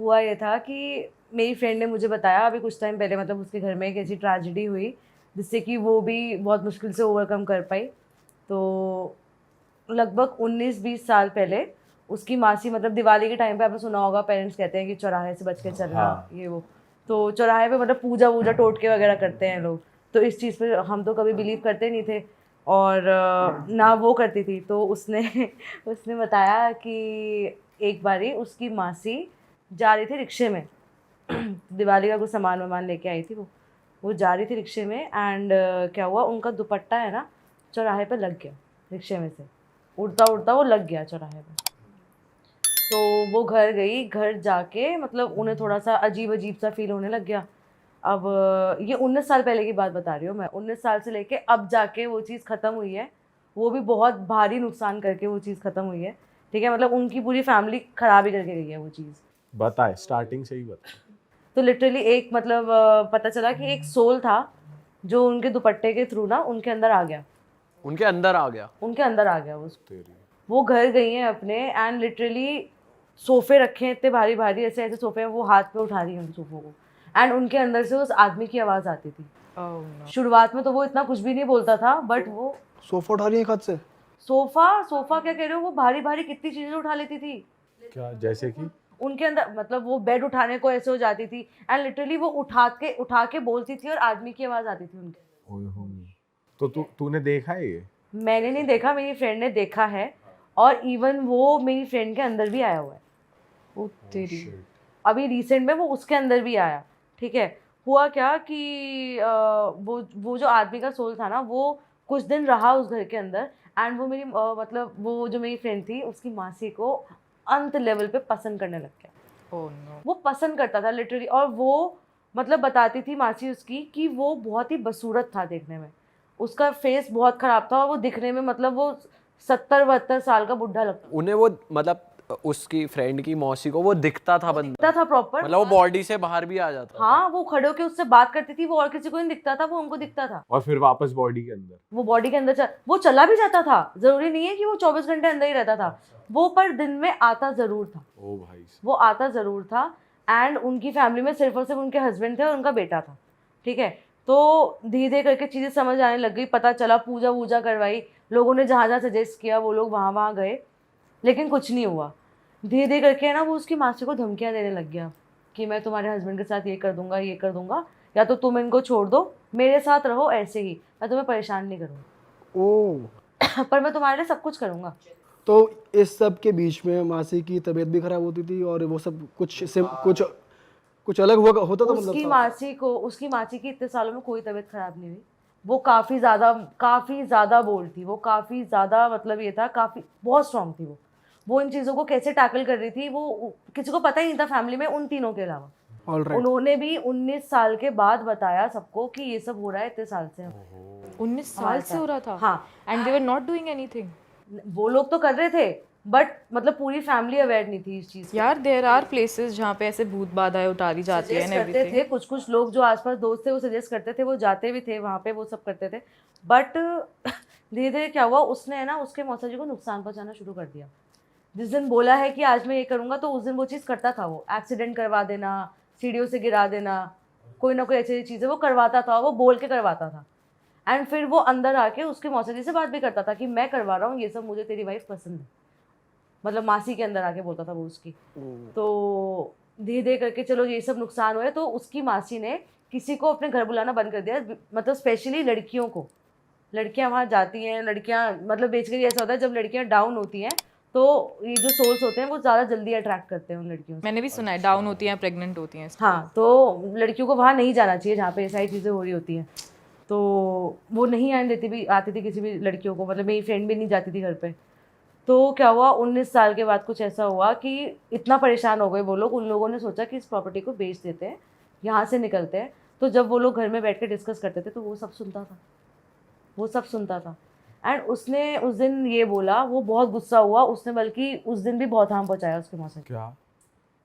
हुआ ये था कि मेरी फ्रेंड ने मुझे बताया अभी कुछ टाइम पहले, मतलब उसके घर में एक ऐसी ट्रेजेडी हुई जिससे कि वो भी बहुत मुश्किल से ओवरकम कर पाई। तो लगभग 19-20 साल पहले उसकी मासी, मतलब दिवाली के टाइम पे आपने सुना होगा पेरेंट्स कहते हैं कि चौराहे से बच के चलना, हाँ। ये वो। तो चौराहे पे मतलब पूजा वूजा टोटके वगैरह करते हैं लोग, तो इस चीज़ पे हम तो कभी बिलीव करते नहीं थे, और ना वो करती थी। तो उसने उसने बताया कि एक बारी उसकी मासी जा रही थी रिक्शे में दिवाली का कुछ सामान वामान लेके आई थी वो जा रही थी रिक्शे में, एंड क्या हुआ, उनका दुपट्टा है ना चौराहे पे लग गया, रिक्शे में से उड़ता उड़ता वो लग गया चौराहे पे। तो वो घर गई, घर जाके मतलब उन्हें थोड़ा सा अजीब अजीब सा फील होने लग गया। अब ये 19 साल पहले की बात बता रही हूँ मैं, 19 साल से लेके अब जाके वो चीज़ ख़त्म हुई है, वो भी बहुत भारी नुकसान करके वो चीज़ ख़त्म हुई है। ठीक है, मतलब उनकी पूरी फैमिली ख़राब ही करके गई है वो चीज़। बताए, स्टार्टिंग से ही बताए। तो लिटरली एक मतलब पता चला कि एक सोल था जो उनके दुपट्टे के थ्रू ना उनके अंदर आ गया, उनके अंदर आ गया। उनके अंदर आ गया वो। तेरी। वो घर गई हैं अपने, एंड लिटरली सोफे रखे हैं इतने भारी भारी, ऐसे ऐसे सोफे हैं, वो हाथ पे उठा रही हैं उन सोफों को, एंड उनके अंदर से उस आदमी की आवाज़ आती थी। Oh no. शुरुआत में तो वो इतना कुछ भी नहीं बोलता था, बट वो सोफा उठा रही है खत से? सोफा सोफा क्या कह रहे हो, वो भारी भारी कितनी चीज़ें उठा लेती थी क्या, जैसे कि? उनके अंदर, मतलब वो बेड उठाने को ऐसे हो जाती थी, एंड लिटरली वो उठा के बोलती थी और आदमी की आवाज़ आती थी उनके। ओए हो। तो तूने देखा है ये? मैंने नहीं देखा, मेरी फ्रेंड ने देखा है, और इवन वो मेरी फ्रेंड के अंदर भी आया हुआ है। Oh तेरी। अभी रिसेंट में वो उसके अंदर भी आया। ठीक है, हुआ क्या कि वो जो आदमी का सोल था ना, वो कुछ दिन रहा उस घर के अंदर, एंड वो मेरी मतलब वो जो मेरी फ्रेंड थी उसकी मासी को अंत लेवल पे पसंद करने लग गया। Oh no. वो पसंद करता था लिटरली, और वो मतलब बताती थी मासी उसकी कि वो बहुत ही बदसूरत था देखने में, उसका फेस बहुत ख़राब था, और वो दिखने में मतलब वो 70-72 साल का बुढ़ा लगता उन्हें वो मतलब उसकी फ्रेंड की मौसी को वो दिखता था बंदा, था प्रॉपर, मतलब वो बॉडी से बाहर भी आ जाता था। हाँ वो खड़े होके उससे बात करती थी, वो और किसी को नहीं दिखता था, वो उनको दिखता था। और फिर वापस बॉडी के अंदर? वो बॉडी के अंदर वो चला भी जाता था, जरूरी नहीं है कि वो 24 घंटे अंदर ही रहता था, वो पर दिन में आता जरूर था। ओ भाई। वो आता जरूर था, एंड उनकी फैमिली में सिर्फ और सिर्फ उनके हस्बैंड थे और उनका बेटा था। ठीक है, तो धीरे धीरे करके चीज़ें समझ आने लग गई, पता चला, पूजा वूजा करवाई, लोगों ने जहाँ जहाँ सजेस्ट किया वो लोग वहाँ वहाँ गए, लेकिन कुछ नहीं हुआ। धीरे धीरे करके ना वो उसकी मासी को धमकियाँ देने लग गया कि मैं तुम्हारे हस्बैंड के साथ ये कर दूंगा, या तो तुम इनको छोड़ दो, मेरे साथ रहो ऐसे ही, मैं तुम्हें परेशान नहीं करूँगा। ओह। पर मैं तुम्हारे लिए सब कुछ करूँगा। तो इस सब के बीच में मासी की तबीयत भी खराब होती थी, और वो सब कुछ अलग हुआ होता था मतलब? उसकी मासी की इतने सालों में कोई तबीयत खराब नहीं हुई। वो काफ़ी ज़्यादा बोल्ड थी, वो काफ़ी ज़्यादा, मतलब ये था, काफ़ी बहुत स्ट्रांग थी वो इन चीज़ों को कैसे टैकल कर रही थी वो किसी को पता ही नहीं था फैमिली में, उन तीनों के अलावा। ऑलराइट। उन्होंने भी 19 साल के बाद बताया सबको कि ये सब हो रहा है इतने साल से। 19 साल से हो रहा था? हाँ। And they were not doing anything? वो लोग तो कर रहे थे, बट मतलब पूरी फैमिली अवेयर नहीं थी इस चीज़ से। यार देयर आर प्लेसेस जहाँ पे ऐसे भूत बाधाएं उतारी जाती है एंड करते एवरीथिंग। थे कुछ लोग जो आसपास दोस्त थे वो सजेस्ट करते थे, वो जाते भी थे वहाँ पे, वो सब करते थे, बट धीरे धीरे क्या हुआ, उसने है ना उसके मौसा जी को नुकसान पहुँचाना शुरू कर दिया। जिस दिन बोला है कि आज मैं ये करूँगा, तो उस दिन वो चीज़ करता था। वो एक्सीडेंट करवा देना, सीढ़ियों से गिरा देना, कोई ना कोई ऐसी चीज़ें वो करवाता था, वो बोल के करवाता था। एंड फिर वो अंदर आके उसके मौसा जी से बात भी करता था कि मैं करवा रहा हूँ ये सब, मुझे तेरी वाइफ पसंद है, मतलब मासी के अंदर आके बोलता था वो उसकी। तो धीरे धीरे करके चलो ये सब नुकसान हुए, तो उसकी मासी ने किसी को अपने घर बुलाना बंद कर दिया, मतलब स्पेशली लड़कियों को। लड़कियां वहाँ जाती हैं, लड़कियां मतलब बेसिकली ऐसा होता है, जब लड़कियां डाउन होती हैं तो ये जो सोल्स होते हैं वो ज़्यादा जल्दी अट्रैक्ट करते हैं उन लड़कियों से। मैंने भी सुना है डाउन होती हैं, प्रेग्नेंट होती हैं। हाँ, तो लड़कियों को वहाँ नहीं जाना चाहिए जहाँ पे ये सारी चीज़ें हो रही होती हैं। तो वो नहीं आती थी किसी भी लड़कियों को, मतलब मेरी फ्रेंड भी नहीं जाती थी घर पे। तो क्या हुआ, 19 साल के बाद कुछ ऐसा हुआ कि इतना परेशान हो गए वो लोग, उन लोगों ने सोचा कि इस प्रॉपर्टी को बेच देते हैं, यहाँ से निकलते हैं। तो जब वो लोग घर में बैठ के डिस्कस करते थे तो वो सब सुनता था। एंड उसने उस दिन ये बोला, वो बहुत गुस्सा हुआ, उसने बल्कि उस दिन भी बहुत हार्म पहुँचाया उसके मौसम। क्या?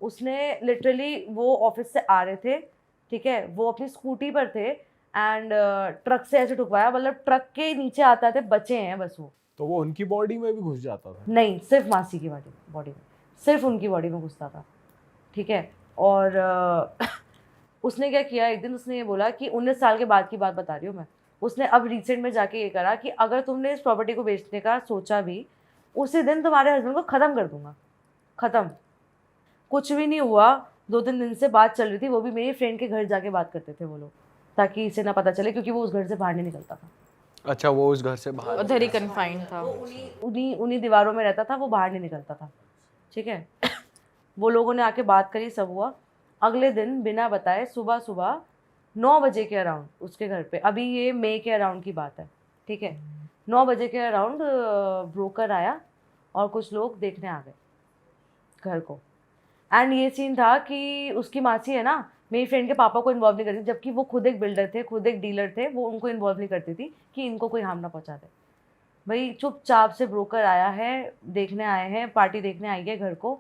उसने लिटरली, वो ऑफिस से आ रहे थे, ठीक है, वो अपनी स्कूटी पर थे, एंड ट्रक से ऐसे ठुकवाया, मतलब ट्रक के नीचे आता थे, बचे हैं बस वो। तो वो उनकी बॉडी में भी घुस जाता था? नहीं, सिर्फ मासी की बॉडी में, सिर्फ उनकी बॉडी में घुसता था। ठीक है, और उसने क्या किया, एक दिन उसने ये बोला कि 19 साल के बाद की बात बता रही हूँ मैं, उसने अब रिसेंट में जाके ये करा कि अगर तुमने इस प्रॉपर्टी को बेचने का सोचा भी, उसी दिन तुम्हारे हस्बैंड को ख़त्म कर दूंगा, ख़त्म। कुछ भी नहीं हुआ, 2-3 दिन से बात चल रही थी, वो भी मेरी फ्रेंड के घर जाके बात करते थे वो लोग, ताकि इसे ना पता चले, क्योंकि वो उस घर से बाहर नहीं निकलता था। अच्छा, वो उस घर से बाहर उधर ही कन्फाइंड था। उन्हीं दीवारों में रहता था, वो बाहर नहीं निकलता था, ठीक है। वो लोगों ने आके बात करी, सब हुआ। अगले दिन बिना बताए सुबह सुबह 9 बजे के अराउंड उसके घर पे, अभी ये मई के अराउंड की बात है, ठीक है, 9 बजे के अराउंड ब्रोकर आया और कुछ लोग देखने आ गए घर को। एंड ये सीन था कि उसकी मासी है ना, मेरी फ्रेंड के पापा को इन्वॉल्व नहीं करती, जबकि वो खुद एक बिल्डर थे, खुद एक डीलर थे, वो उनको इन्वॉल्व नहीं करती थी कि इनको कोई हार्म ना पहुंचा दे। भाई चुपचाप से ब्रोकर आया है, देखने आए हैं, पार्टी देखने आई है घर को,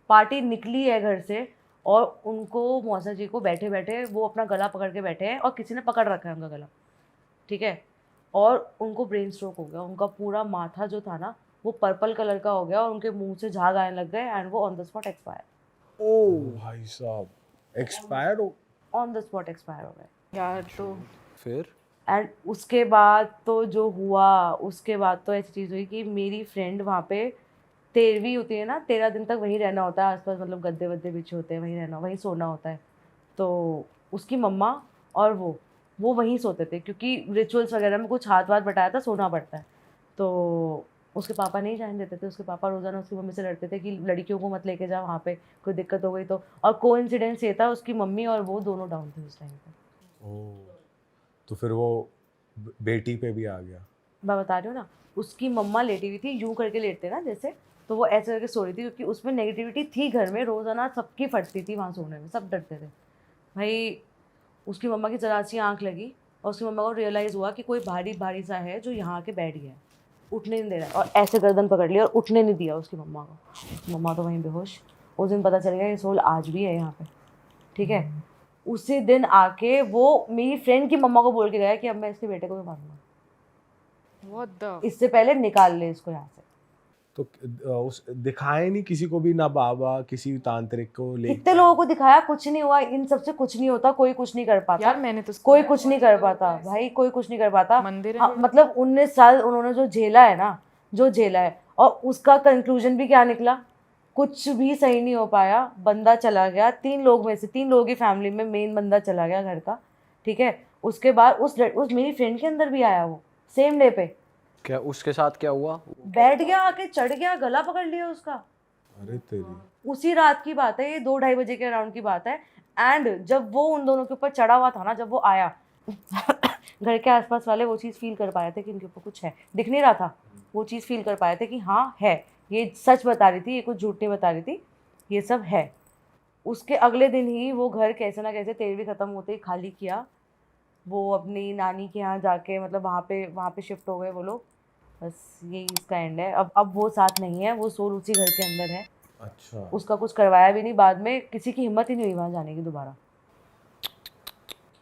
पार्टी निकली है घर से, और उनको मौसा जी को बैठे बैठे वो अपना गला पकड़ के बैठे हैं, और किसी ने पकड़ रखा है उनका गला, ठीक है, और उनको ब्रेन स्ट्रोक हो गया, उनका पूरा माथा जो था ना वो पर्पल कलर का हो गया, और उनके मुंह से झाग आने लग गए, एंड वो ऑन द स्पॉट एक्सपायर, ओ भाई साहब, एक्सपायर हो? ऑन द स्पॉट एक्सपायर हो गए यार तो फिर एंड उसके बाद तो जो हुआ, उसके बाद तो ऐसी चीज़ हुई कि मेरी फ्रेंड वहाँ पे 13वीं होती है ना, 13 दिन तक वहीं रहना होता है, आसपास मतलब गद्दे वद्दे बिछे होते हैं, वहीं रहना, वहीं सोना होता है। तो उसकी मम्मा और वो वहीं सोते थे, क्योंकि रिचुअल्स वगैरह में कुछ हाथ वाथ बटाया था, सोना पड़ता है। तो उसके पापा नहीं जाने देते थे, उसके पापा रोज़ाना उसकी मम्मी से लड़ते थे कि लड़कियों को मत लेके जा वहाँ पे, कोई दिक्कत हो गई तो। और कोइंसिडेंस ये था, उसकी मम्मी और वो दोनों डाउन थे उस टाइम पे। ओ, तो फिर वो बेटी पे भी आ गया? मैं बता रही हूँ ना, उसकी मम्मा लेटी हुई थी, यूं करके लेटते ना जैसे, तो वो ऐसे करके सो रही थी, क्योंकि उसमें नेगेटिविटी थी घर में, रोज़ाना सबकी फटती थी वहाँ सोने में, सब डरते थे भाई। उसकी मम्मा की जरा सी आँख लगी, और उसकी मम्मा को रियलाइज़ हुआ कि कोई भारी भारी सा है जो यहाँ आके बैठ गया है, उठने नहीं दे रहा है, और ऐसे गर्दन पकड़ लिया और उठने नहीं दिया उसकी मम्मा को। मम्मा तो वहीं बेहोश। उस दिन पता चल गया ये सोल आज भी है यहाँ पे, ठीक है। उसी दिन आके वो मेरी फ्रेंड की मम्मा को बोल के गया कि अब मैं इसके बेटे को भी मारूंगा, व्हाट द इससे पहले निकाल ले इसको यहाँ से। तो उस दिखाए नहीं किसी को भी, ना बाबा किसी तांत्रिक को ले? कितने लोगों को दिखाया, कुछ नहीं हुआ, इन सबसे कुछ नहीं होता, कोई कुछ नहीं कर पाता यार मैंने तो कोई कुछ नहीं कर पाता भाई, कोई कुछ नहीं कर पाता। मंदिर है हाँ, मतलब 19 साल उन्होंने जो झेला है ना, जो झेला है, और उसका कंक्लूजन भी क्या निकला, कुछ भी सही नहीं हो पाया, बंदा चला गया, 3 लोग में से 3 लोगों की फैमिली में मेन बंदा चला गया घर का, ठीक है। उसके बाद उस मेरी फ्रेंड के अंदर भी आया, वो सेम डे पे क्या उसके साथ क्या हुआ? बैठ गया, आके चढ़ गया, गला पकड़ लिया उसका। अरे तेरी। उसी रात की बात है, ये 2-2:30 बजे के अराउंड की बात है। एंड जब वो उन दोनों के ऊपर चढ़ा हुआ था ना, जब वो आया घर के आसपास वाले वो चीज़ फील कर पाए थे कि इनके ऊपर कुछ है, दिख नहीं रहा था, वो चीज़ फील कर पाए थे कि हाँ है, ये सच बता रही थी, ये कुछ झूठ नहीं बता रही थी, ये सब है। उसके अगले दिन ही वो घर कैसे ना कैसे 13वीं ख़त्म होते ही खाली किया, वो अपनी नानी के यहाँ जाके, मतलब वहाँ पे शिफ्ट हो गए वो लोग। बस यही इसका एंड है। अब वो साथ नहीं है, वो सोल उसी घर के अंदर है। अच्छा। उसका कुछ करवाया भी नहीं, बाद में किसी की हिम्मत ही नहीं हुई वहाँ जाने की, दोबारा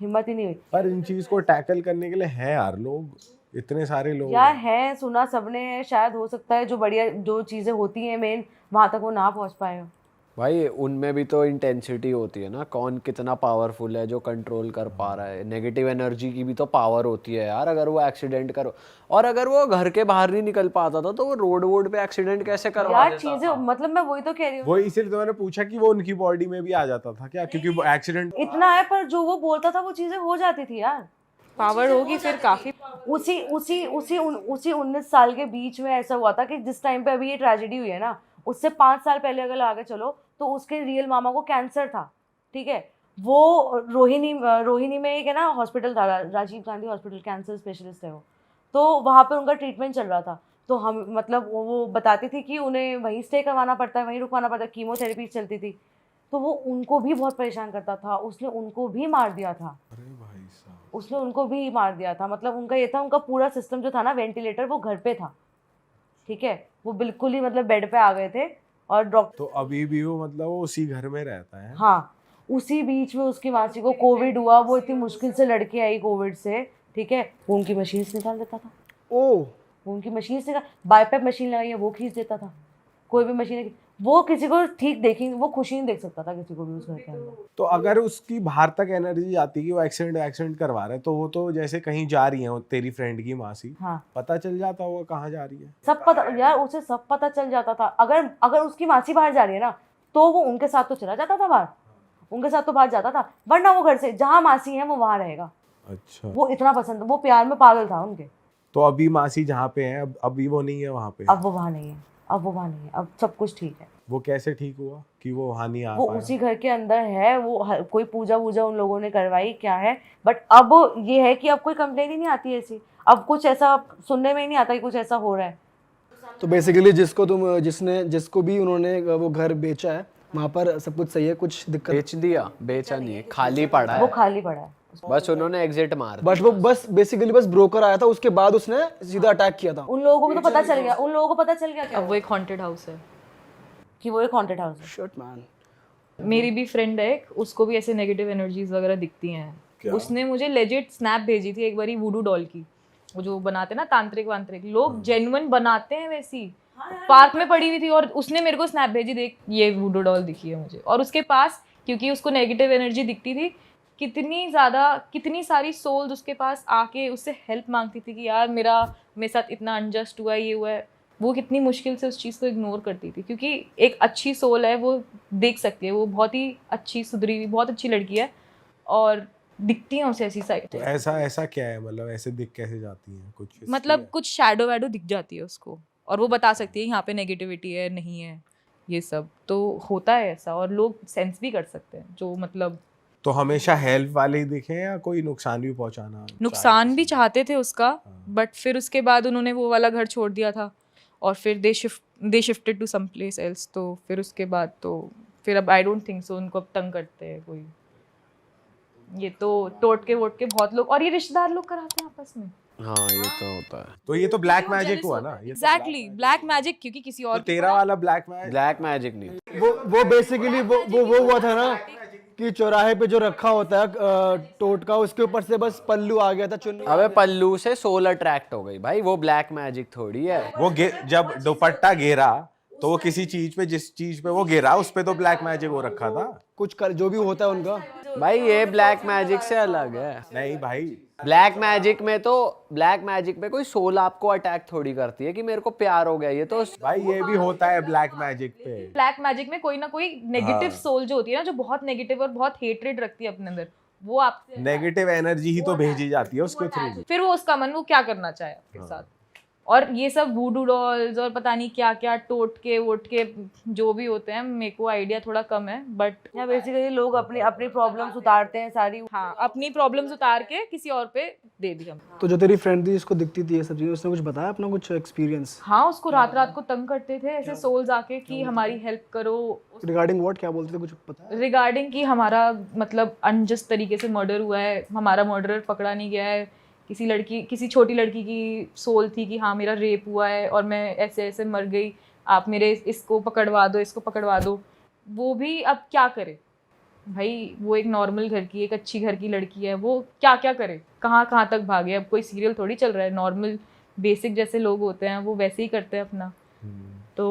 हिम्मत ही नहीं हुई। पर इन चीज को टैकल करने के लिए हैं यार लोग, इतने सारे लोग यार है, सुना सबने है, शायद हो सकता है जो बढ़िया जो चीज़ें होती हैं मेन, वहाँ तक वो ना पहुँच पाए हो। भाई उनमें भी तो इंटेंसिटी होती है ना, कौन कितना पावरफुल है जो कंट्रोल कर पा रहा है। नेगेटिव एनर्जी की भी तो पावर होती है यार। अगर वो एक्सीडेंट करो, और अगर वो घर के बाहर नहीं निकल पाता था तो वो रोड पे एक्सीडेंट कैसे करवा यार चीज़ें, मतलब मैं वही तो कह रही हूँ, वो इसीलिए तो मैंने पूछा कि वो उनकी बॉडी में भी आ जाता था क्या, क्योंकि वो एक्सीडेंट इतना है, पर जो वो बोलता था वो चीज़ें हो जाती थी यार। पावर होगी फिर काफी। उसी 19 साल के बीच में ऐसा हुआ था कि जिस टाइम पे अभी ये ट्रेजेडी हुई है ना, उससे 5 साल पहले अगर आगे चलो तो उसके रियल मामा को कैंसर था, ठीक है। वो रोहिणी में एक है ना हॉस्पिटल था, Rajiv Gandhi hospital, cancer specialist है वो, तो वहाँ पे उनका ट्रीटमेंट चल रहा था। तो हम मतलब वो बताती थी कि उन्हें वहीं स्टे करवाना पड़ता है, वहीं रुकवाना पड़ता है, कीमोथेरेपी चलती थी, तो वो उनको भी बहुत परेशान करता था, उसने उनको भी मार दिया था। अरे भाई साहब। उसने उनको भी मार दिया था। मतलब उनका ये था, उनका पूरा सिस्टम जो था ना, वेंटिलेटर, वो घर पे था, ठीक है। वो बिल्कुल ही मतलब बेड पे आ गए थे, और डॉक्टर, तो अभी भी वो मतलब वो उसी घर में रहता है? हाँ, उसी बीच में उसकी मासी को कोविड हुआ, वो इतनी मुश्किल से लड़के आई कोविड से, ठीक है। वो उनकी मशीन से निकाल देता था, ओ वो उनकी मशीन से, बाईपैप मशीन लगाई है वो खींच देता था, कोई भी मशीन। वो किसी को ठीक देखेंगे, वो खुशी नहीं देख सकता था किसी को भी उस घर के अंदर। तो अगर उसकी बाहर तक एनर्जी आती है कि वो एक्सीडेंट करवा रहा है, तो वो तो जैसे कहीं जा रही है, वो तेरी फ्रेंड की मासी, हाँ, पता चल जाता होगा कहाँ जा रही है। सब पता यार, उसे सब पता चल जाता था। अगर अगर उसकी मासी बाहर जा रही है ना, तो वो उनके साथ तो चला जाता था बाहर, उनके साथ तो बाहर जाता था, वरना वो घर से जहाँ मासी है वो वहाँ रहेगा। अच्छा, वो इतना पसंद, वो प्यार में पागल था उनके। तो अभी मासी जहाँ पे है, अब अभी वो नहीं है वहाँ पे। अब वो वहाँ नहीं है, अब वो वहाँ नहीं है, अब सब कुछ ठीक है। वो कैसे ठीक हुआ कि वो वहाँ नहीं आ वो पाया? उसी घर के अंदर है, वो कोई पूजा वूजा उन लोगों ने करवाई क्या है, बट अब ये है कि अब कोई कंप्लेन ही नहीं आती ऐसी, अब कुछ ऐसा सुनने में ही नहीं आता कि कुछ ऐसा हो रहा है। तो बेसिकली जिसको भी उन्होंने वो घर बेचा है, वहाँ पर सब कुछ सही है, कुछ दिक्कत? बेच दिया, बेचा नहीं है, खाली पड़ा वो है, खाली पड़ा है। बस उन्होंने एग्जिट मार दिया। बट वो बस बेसिकली बस ब्रोकर आया था, उसके बाद उसने सीधा अटैक किया था। उन लोगों को भी तो पता चल गया, उन लोगों को पता चल गया क्या अब वो एक हॉन्टेड हाउस है। कि वो एक हॉन्टेड हाउस है। Shit man. मेरी भी फ्रेंड है एक, उसको भी ऐसे नेगेटिव एनर्जीज वगैरह दिखती हैं। उसने मुझे लेजिट स्नैप भेजी थी एक बारी वुडू डॉल की, वो जो बनाते हैं ना तांत्रिक वांत्रिक लोग, जेन्युइन बनाते हैं वैसी, पार्क में पड़ी हुई थी, और उसने मेरे को स्नैप भेजी, देख ये वुडू डॉल दिखी है मुझे। और उसके पास, क्योंकि उसको नेगेटिव एनर्जी दिखती थी, कितनी सारी सोल्स उसके पास आके उससे हेल्प मांगती थी कि यार मेरे साथ इतना अनजस्ट हुआ है, ये हुआ है। वो कितनी मुश्किल से उस चीज़ को इग्नोर करती थी, क्योंकि एक अच्छी सोल है, वो देख सकती है, वो बहुत ही अच्छी सुधरी हुई बहुत अच्छी लड़की है, और दिखती है उसे ऐसी साइड, तो ऐसा क्या है, मतलब ऐसे दिख कैसे जाती है? कुछ history मतलब है? कुछ शैडो वैडो दिख जाती है उसको, और वो बता सकती है यहाँ पे नेगेटिविटी है नहीं है, ये सब तो होता है ऐसा, और लोग सेंस भी कर सकते हैं जो मतलब तो हमेशा हेल्प वाले ही दिखे या कोई नुकसान भी पहुंचाना? नुकसान भी चाहते थे उसका, बट फिर उसके बाद उन्होंने वो वाला घर छोड़ दिया था, और फिर they shifted to some place else. तो फिर उसके बाद तो फिर अब आई डोंट थिंक सो उनको अब तंग करते हैं कोई। ये तो टोट के वोट के बहुत लोग, और ये रिश्तेदार लोग कराते हैं आपस में। हाँ ये तो होता है। तो ये तो ब्लैक मैजिक हुआ ना? ये तो एग्जैक्टली ब्लैक मैजिक, क्योंकि किसी तो और की तेरा वाला ब्लैक मैजिक। ब्लैक मैजिक नहीं, वो बेसिकली वो हुआ था ना कि चौराहे पे जो रखा होता है टोटका, उसके ऊपर से बस पल्लू आ गया था, चुन्नी। अबे पल्लू से सोल अट्रैक्ट हो गई भाई, वो ब्लैक मैजिक थोड़ी है। जब दुपट्टा घेरा तो वो किसी चीज पे, जिस चीज पे वो घेरा उस पे तो ब्लैक मैजिक हो रखा था। कुछ कर जो भी होता है उनका। भाई ये ब्लैक मैजिक से अलग है। नहीं भाई, ब्लैक मैजिक में कोई सोल आपको अटैक थोड़ी करती है कि मेरे को प्यार हो गया, ये तो भाई ये भी होता है ब्लैक मैजिक पे। ब्लैक मैजिक में कोई ना कोई नेगेटिव सोल जो होती है ना, जो बहुत नेगेटिव और बहुत हेट्रेड रखती है अपने अंदर, वो आपसे नेगेटिव एनर्जी ही तो भेजी जाती है उसके थ्रू। फिर वो उसका मन वो क्या करना चाहे आपके साथ। और ये सब वूडू डॉल्स और पता नहीं क्या क्या टोट के वोट के जो भी होते हैं, मेरे को आइडिया थोड़ा कम है, बट यहाँ बेसिकली लोग अपनी अपनी प्रॉब्लम्स उतारते हैं सारी। हाँ अपनी प्रॉब्लम्स उतार के किसी और पे दे दी हम। तो जो तेरी फ्रेंड थी जिसको दिखती थी ये सब चीजें, उसने कुछ बताया अपना कुछ एक्सपीरियंस हाँ उसको रात रात को तंग करते थे ऐसे सोल्स आके कि हमारी हेल्प करो, रिगार्डिंग व्हाट, क्या बोलते थे, कुछ पता है? रिगार्डिंग कि हमारा मतलब अनजस्ट तरीके से मर्डर हुआ है, हमारा मर्डरर पकड़ा नहीं गया है, किसी छोटी लड़की की सोल थी कि हाँ मेरा रेप हुआ है और मैं ऐसे ऐसे मर गई, आप मेरे इसको पकड़वा दो। वो भी अब क्या करे भाई, वो एक नॉर्मल घर की, एक अच्छी घर की लड़की है, वो क्या क्या करे, कहाँ तक भागे। अब कोई सीरियल थोड़ी चल रहा है, नॉर्मल बेसिक जैसे लोग होते हैं वो वैसे ही करते हैं अपना। तो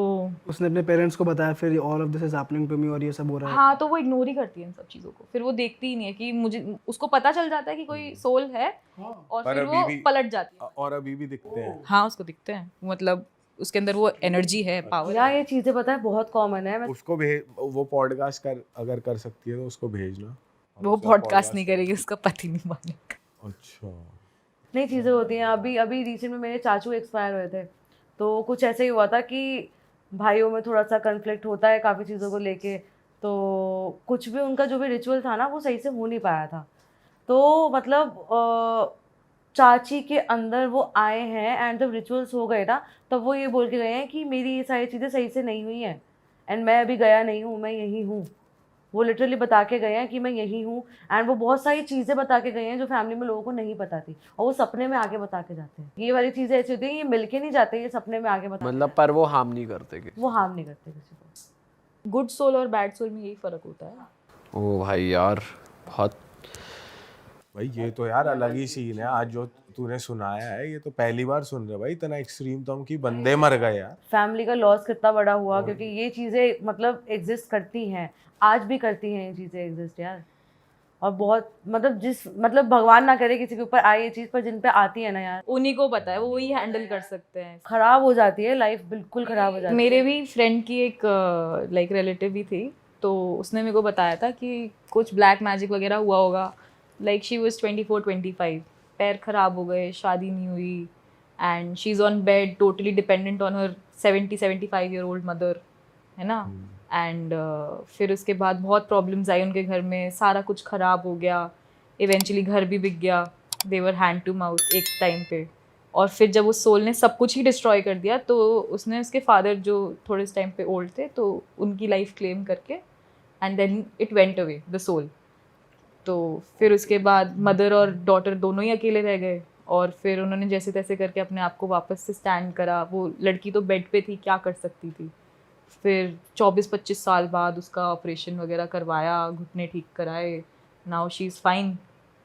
उसने अपने पेरेंट्स को बताया फिर all of this is happening to me और ये सब हो रहा है? हाँ, तो वो इग्नोर ही करती है इन सब चीज़ों को, फिर वो देखती ही नहीं है कि मुझे, उसको पता चल जाता है कि कोई सोल है और पर फिर अभी वो भी- पलट जाती है। और अभी भी दिखते हैं। हाँ उसको दिखते हैं, मतलब उसके अंदर वो एनर्जी है, पावर। यार ये चीजें पता है बहुत कॉमन है। उसको भेज, वो पॉडकास्ट अगर कर सकती है तो उसको भेजना। वो पॉडकास्ट नहीं करेगी, उसका पति नहीं मानेगा। अच्छा, नई चीज़ें होती हैं। अभी रिसेंट में मेरे चाचू एक्सपायर हुए थे, तो कुछ ऐसे ही हुआ था कि भाइयों में थोड़ा सा कन्फ्लिक्ट होता है काफ़ी चीज़ों को लेके, तो कुछ भी उनका जो भी रिचुअल था ना वो सही से हो नहीं पाया था। तो मतलब चाची के अंदर वो आए हैं एंड जब रिचुअल्स हो गए ना तब वो ये बोल के गए हैं कि मेरी ये सारी चीज़ें सही से नहीं हुई हैं एंड मैं अभी गया नहीं हूँ, मैं यहीं हूँ। वो लिटरली बता के गए हैं कि मैं यहीं हूँ, एंड वो बहुत सारी चीज़ें बता के गए हैं जो फैमिली में लोगों को नहीं पता थी, और वो सपने में आके बता के जाते हैं। ये वाली चीज़ें ऐसी होती हैं, ये मिलके नहीं जाते, ये सपने में आके बता, मतलब पर वो हार्म नहीं करते कि वो हार्म नहीं करते किसी को। गुड सोल और बैड सोल में यही फर्क होता है। ओ भाई यार बहुत भाई ये तो यार अलग ही सीन है। आज जो तूने सुनाया है ये तो पहली बार सुन रहे भाई, इतना एक्सट्रीम तो हम कि बंदे मर गए यार। फैमिली का लॉस कितना बड़ा हुआ, क्योंकि ये चीज़ें मतलब एग्जिस्ट करती हैं, आज भी करती हैं ये चीज़ें एग्जिस्ट यार। और बहुत मतलब भगवान ना करे किसी के ऊपर आए ये चीज़, पर जिन पे आती है ना यार, उन्हीं को पता है, वो वही हैंडल कर सकते हैं। खराब हो जाती है लाइफ, बिल्कुल खराब हो जाती है। मेरे भी फ्रेंड की एक लाइक रिलेटिव भी थी, तो उसने मेरे को बताया था कि कुछ ब्लैक मैजिक वगैरह हुआ होगा। लाइक शी वाज 24-25, पैर खराब हो गए, शादी नहीं हुई, and she is on bed totally dependent on her 70-75 year old mother, है ना। एंड फिर उसके बाद बहुत प्रॉब्लम्स आई उनके घर में, सारा कुछ ख़राब हो गया, इवेंचुअली घर भी बिक गया, दे वर हैंड टू माउथ एक टाइम पे। और फिर जब उस सोल ने सब कुछ ही डिस्ट्रॉय कर दिया, तो उसने उसके फादर जो थोड़े इस टाइम पे ओल्ड थे, तो उनकी लाइफ क्लेम करके and then it went away the soul. तो फिर उसके बाद मदर और डॉटर दोनों ही अकेले रह गए, और फिर उन्होंने जैसे तैसे करके अपने आप को वापस से स्टैंड करा। वो लड़की तो बेड पे थी, क्या कर सकती थी। फिर 24-25 साल बाद उसका ऑपरेशन वगैरह करवाया, घुटने ठीक कराए, नाउ शी इज़ फाइन।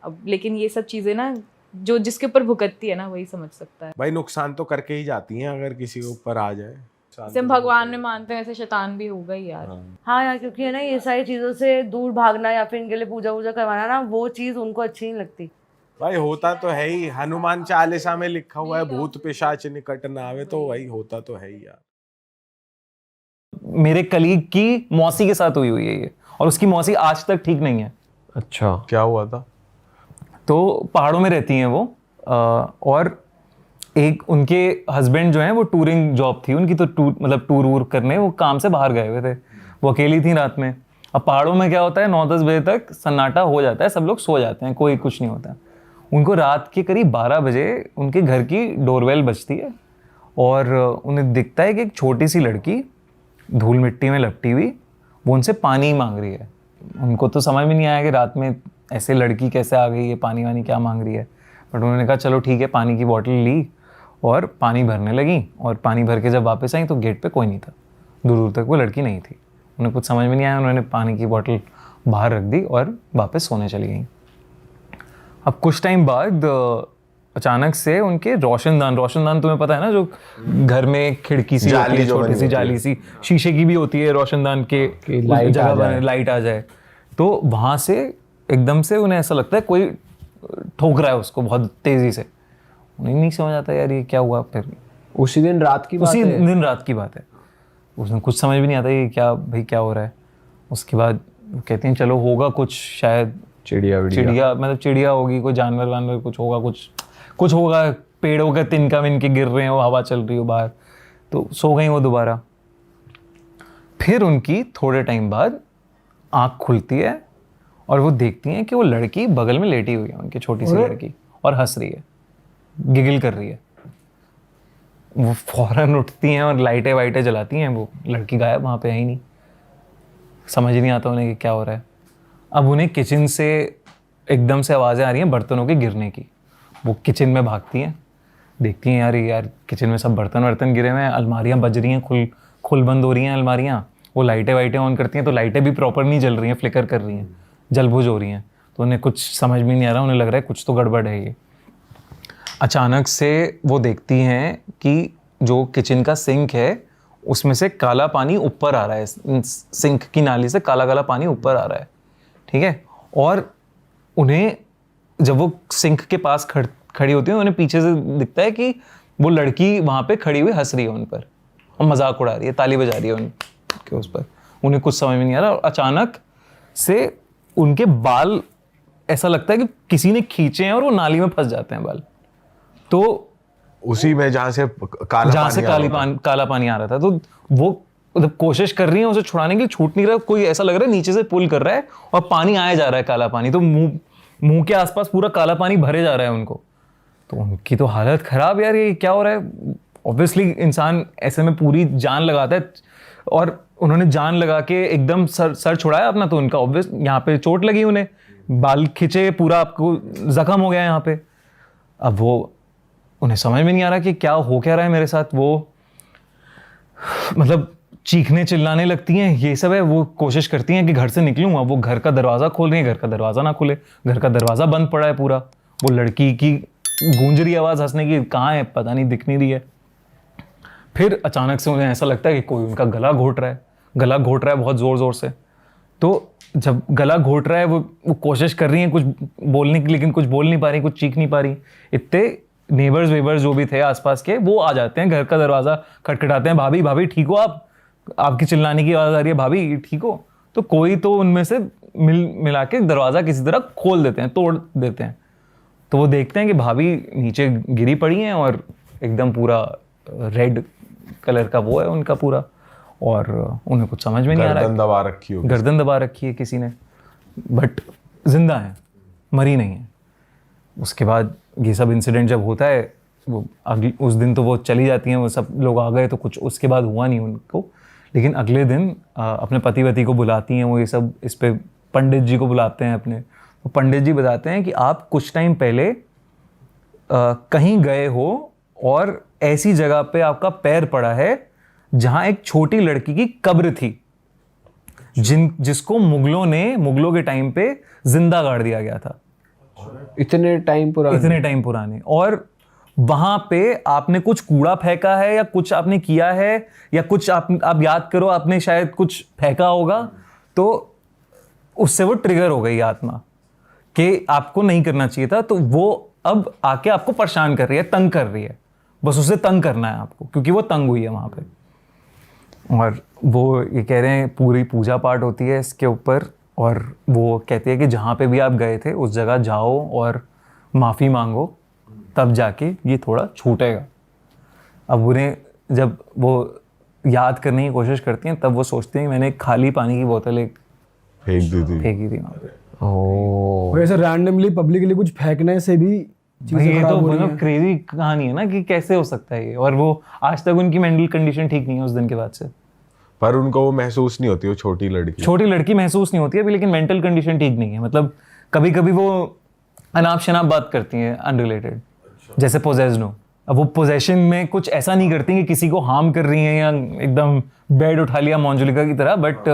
अब लेकिन ये सब चीज़ें ना जो जिसके ऊपर भुगतती है ना वही समझ सकता है। भाई नुकसान तो करके ही जाती हैं अगर किसी के ऊपर आ जाए। जैसे हम भगवान में मानते हैं वैसे शैतान भी होगा ही यार। हाँ यार, क्योंकि है ना ये सारी चीज़ों से दूर भागना या फिर इनके लिए पूजा वूजा करवाना ना, वो चीज़ उनको अच्छी नहीं लगती। भाई होता तो है ही, हनुमान चालीसा में लिखा हुआ है भूत पिशाच निकट ना आवे, तो भाई होता तो है ही यार। मेरे कलीग की मौसी के साथ हुई है ये, और उसकी मौसी आज तक ठीक नहीं है। अच्छा, क्या हुआ था? तो पहाड़ों में रहती हैं वो, और एक उनके हस्बैंड जो हैं वो टूरिंग जॉब थी उनकी, तो टूर वूर करने वो काम से बाहर गए हुए थे। वो अकेली थी रात में। अब पहाड़ों में क्या होता है, 9-10 बजे तक सन्नाटा हो जाता है, सब लोग सो जाते हैं, कोई कुछ नहीं होता। उनको रात के करीब 12 बजे उनके घर की डोरबेल बजती है, और उन्हें दिखता है कि एक छोटी सी लड़की धूल मिट्टी में लपटी हुई वो उनसे पानी मांग रही है। उनको तो समझ में नहीं आया कि रात में ऐसे लड़की कैसे आ गई है, पानी वानी क्या मांग रही है। बट उन्होंने कहा चलो ठीक है, पानी की बॉटल ली और पानी भरने लगी। और पानी भर के जब वापस आई तो गेट पे कोई नहीं था, दूर दूर तक वो लड़की नहीं थी। उन्हें कुछ समझ में नहीं आया, उन्होंने पानी की बॉटल बाहर रख दी और वापस सोने चली गई। अब कुछ टाइम बाद अचानक से उनके रोशनदान तुम्हें पता है ना, जो घर में खिड़की सी होती है, छोटी सी जाली सी शीशे की भी होती है, रोशनदान के जगह पर लाइट आ जाए, तो वहां से एकदम से उन्हें ऐसा लगता है कोई ठोक रहा है उसको बहुत तेजी से। उन्हें नहीं समझ आता यार ये क्या हुआ। फिर उसी दिन रात की बात है? उसी दिन रात की बात है। उसमें कुछ समझ भी नहीं आता ये क्या भाई क्या हो रहा है। उसके बाद कहते हैं चलो होगा कुछ, शायद चिड़िया मतलब चिड़िया होगी, कोई जानवर वानवर कुछ होगा, कुछ होगा, पेड़ों के तिनका विनके गिर रहे हो, हवा चल रही हो बाहर। तो सो गई वो दोबारा। फिर उनकी थोड़े टाइम बाद आँख खुलती है और वो देखती हैं कि वो लड़की बगल में लेटी हुई है, उनकी छोटी सी लड़की, और हंस रही है, गिगिल कर रही है। वो फौरन उठती हैं और लाइटें वाइटें जलाती हैं। वो लड़की गायब, वहाँ पे है ही नहीं। समझ नहीं आता उन्हें कि क्या हो रहा है। अब उन्हें किचन से एकदम से आवाज़ें आ रही हैं बर्तनों के गिरने की। वो किचन में भागती हैं, देखती हैं यार किचन में सब बर्तन गिरे हुए हैं, अलमारियाँ बज रही हैं, खुल बंद हो रही हैं अलमारियाँ। वो लाइटें वाइटें ऑन करती हैं तो लाइटें भी प्रॉपर नहीं जल रही हैं, फ्लिकर कर रही हैं, जलबुझ हो रही हैं। तो उन्हें कुछ समझ में नहीं आ रहा, उन्हें लग रहा है कुछ तो गड़बड़ है ये। अचानक से वो देखती हैं कि जो किचन का सिंक है उसमें से काला पानी ऊपर आ रहा है, सिंक की नाली से काला काला पानी ऊपर आ रहा है, ठीक है। और उन्हें जब वो सिंक के पास खड़ी होती है, उन्हें पीछे से दिखता है कि वो लड़की वहाँ पे खड़ी हुई हंस रही है उन पर और मजाक उड़ा रही है, ताली बजा रही है उनके उस पर। उन्हें कुछ समझ में नहीं आ रहा और अचानक से उनके बाल ऐसा लगता है कि किसी ने खींचे हैं और वो नाली में फंस जाते हैं बाल। तो उसी में जहाँ से काला पानी आ रहा था, तो वो मतलब कोशिश कर रही है उसे छुड़ाने की, छूट नहीं रहा। कोई ऐसा लग रहा है नीचे से पुल कर रहा है और पानी आया जा रहा है, काला पानी। तो मुंह के आसपास पूरा काला पानी भरे जा रहा है उनको। तो उनकी तो हालत खराब, यार ये क्या हो रहा है। ऑब्वियसली इंसान ऐसे में पूरी जान लगाता है, और उन्होंने जान लगा के एकदम सर छुड़ाया अपना। तो उनका ऑब्वियस यहाँ पे चोट लगी, उन्हें बाल खिंचे, पूरा आपको जख्म हो गया यहाँ पे। अब वो उन्हें समझ में नहीं आ रहा कि क्या हो क्या रहा है मेरे साथ। वो मतलब चीखने चिल्लाने लगती हैं, ये सब है। वो कोशिश करती हैं कि घर से निकलूँ, अब वो घर का दरवाज़ा खोल रही हैं, घर का दरवाज़ा ना खुले, घर का दरवाज़ा बंद पड़ा है पूरा। वो लड़की की गूंज रही आवाज़ हंसने की, कहाँ है पता नहीं, दिख नहीं रही है। फिर अचानक से उन्हें ऐसा लगता है कि कोई उनका गला घोट रहा है, गला घोट रहा है बहुत ज़ोर ज़ोर से। तो जब गला घोट रहा है, वो कोशिश कर रही हैं कुछ बोलने की, लेकिन कुछ बोल नहीं पा रही, कुछ चीख नहीं पा रही। इतने नेबर्स वेबर्स जो भी थे आसपास के, वो आ जाते हैं, घर का दरवाज़ा खटखटाते हैं, भाभी भाभी ठीक हो आप, आपकी चिल्लाने की आवाज़ आ रही है, भाभी ठीक हो। तो कोई तो उनमें से मिला के दरवाज़ा किसी तरह खोल देते हैं, तोड़ देते हैं। तो वो देखते हैं कि भाभी नीचे गिरी पड़ी हैं और एकदम पूरा रेड कलर का वो है उनका पूरा, और उन्हें कुछ समझ में नहीं आ रहा है। गर्दन दबा रखी होगी, गर्दन दबा रखी है किसी ने, बट जिंदा है, मरी नहीं है। उसके बाद ये सब इंसिडेंट जब होता है, वो अगले उस दिन तो वो चली जाती हैं, वो सब लोग आ गए, तो कुछ उसके बाद हुआ नहीं उनको। लेकिन अगले दिन अपने पति वती को बुलाती हैं वो, ये सब इस पे पंडित जी को बुलाते हैं अपने। तो पंडित जी बताते हैं कि आप कुछ टाइम पहले कहीं गए हो और ऐसी जगह पे आपका पैर पड़ा है जहां एक छोटी लड़की की कब्र थी, जिसको मुगलों के टाइम पे जिंदा गाड़ दिया गया था। इतने टाइम पुराने। और वहां पे आपने कुछ कूड़ा फेंका है या कुछ आपने किया है, या कुछ आप याद करो, आपने शायद कुछ फेंका होगा, तो उससे वो ट्रिगर हो गई आत्मा कि आपको नहीं करना चाहिए था। तो वो अब आके आपको परेशान कर रही है, तंग कर रही है, बस उसे तंग करना है आपको, क्योंकि वो तंग हुई है वहां पे। और वो ये कह रहे हैं पूरी पूजा पाठ होती है इसके ऊपर, और वो कहती है कि जहाँ पे भी आप गए थे उस जगह जाओ और माफ़ी मांगो, तब जाके ये थोड़ा छूटेगा। अब उन्हें जब वो याद करने की कोशिश करती हैं, तब वो सोचती हैं कि मैंने एक खाली पानी की बोतल एक फेंकी थी वहाँ पे। और ऐसे रैंडमली पब्लिकली कुछ फेंकने से भी चीजें ये खराब तो हो रही मतलब हैं। क्रेजी कहानी है ना, कि कैसे हो सकता है ये। और वो आज तक उनकी मेंटल कंडीशन ठीक नहीं है उस दिन के बाद से। पर उनको वो महसूस नहीं होती, वो छोटी लड़की महसूस नहीं होती है अभी, लेकिन मेंटल कंडीशन ठीक नहीं है। मतलब कभी कभी वो अनाप शनाप बात करती हैं अनरिलेटेड, जैसे पोजेस्ड हो। अब वो पोजेशन में कुछ ऐसा नहीं करती कि किसी को हार्म कर रही हैं या एकदम बेड उठा लिया मोंजुलिका की तरह, बट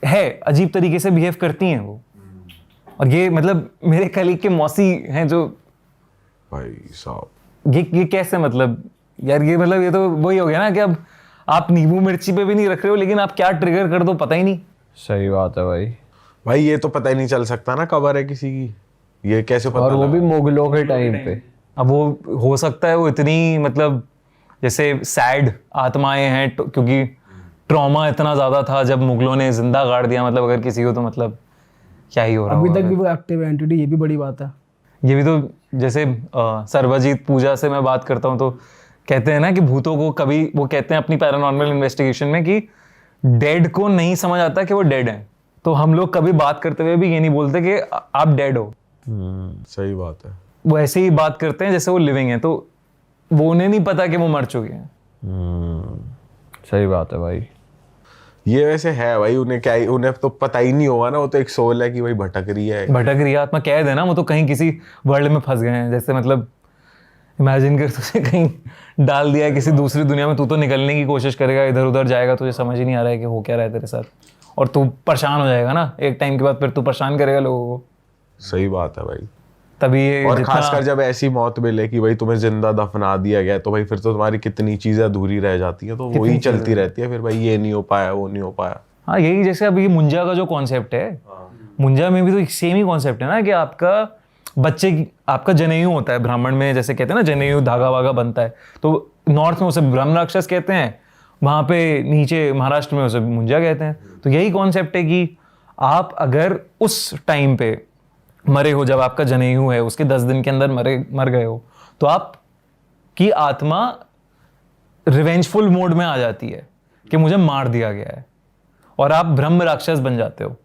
है अजीब तरीके से बिहेव करती हैं वो। और ये मतलब मेरे कलीग के मौसी हैं जो, भाई साहब ये कैसे, मतलब यार ये मतलब ये तो वही हो गया ना कि अब आप नींबू मिर्ची पे भी नहीं रख रहे हो, लेकिन आप क्या ट्रिगर कर दो पता ही नहीं। सही बात है भाई। ये तो पता ही नहीं चल सकता ना कबर है किसी की, ये कैसे पता और वो भी लगा? मुगलों के टाइम पे। अब वो हो सकता है वो इतनी मतलब जैसे सैड आत्माएं हैं, क्योंकि ट्रॉमा इतना ज्यादा था जब मुगलों ने जिंदा गाड़ दिया। मतलब अगर किसी को, तो मतलब क्या ही हो रहा अभी होगा। तक भी वो एक्टिव एंटिटी, ये भी बड़ी बात है। ये भी तो जैसे सर्वजीत पूजा से मैं बात करता हूँ, तो कहते हैं ना कि भूतों को कभी, वो कहते हैं अपनी पैरानॉर्मल इन्वेस्टिगेशन में कि डेड को नहीं समझ आता कि वो डेड है। तो हम लोग कभी बात करते हुए भी ये नहीं बोलते कि आप डेड हो। सही बात है। वो ऐसे ही बात करते हैं जैसे वो लिविंग है, तो वो उन्हें नहीं पता कि वो मर चुके हैं। सही बात है भाई। ये वैसे है भाई, उन्हें तो पता ही नहीं होगा ना, वो तो एक सोल है कि भाई भटक रही है आत्मा कैद है ना, वो तो कहीं किसी वर्ल्ड में फंस गए हैं। जैसे मतलब इमेजिन कर, तुझे कहीं डाल दिया है किसी दूसरी दुनिया में, तू तो निकलने की कोशिश करेगा, इधर उधर जाएगा, तुझे समझ ही नहीं आ रहा है कि हो क्या रहा है तेरे साथ, और तू परेशान हो जाएगा ना एक टाइम के बाद, फिर तू परेशान करेगा लोगों को। सही बात है भाई। तभी ये और खासकर जब ऐसी मौत मिले कि भाई तुम्हें जिंदा दफना दिया गया, तो भाई फिर तो तुम्हारी कितनी चीजें अधूरी रह जाती है, तो वही चलती रहती है फिर भाई, ये नहीं हो पाया, वो नहीं हो पाया। हाँ, यही जैसे अब ये मुंजा का जो कॉन्सेप्ट है, मुंजा में भी तो सेम ही कॉन्सेप्ट है ना, कि आपका बच्चे की, आपका जनेऊ होता है ब्राह्मण में, जैसे कहते हैं ना जनेऊ धागा वागा बनता है, तो नॉर्थ में उसे ब्रह्म राक्षस कहते हैं, वहाँ पे नीचे महाराष्ट्र में उसे मुंजा कहते हैं। तो यही कॉन्सेप्ट है कि आप अगर उस टाइम पे मरे हो, जब आपका जनेऊ है उसके 10 दिन के अंदर मर गए हो, तो आप की आत्मा रिवेंजफुल मोड में आ जाती है कि मुझे मार दिया गया है, और आप ब्रह्म राक्षस बन जाते हो।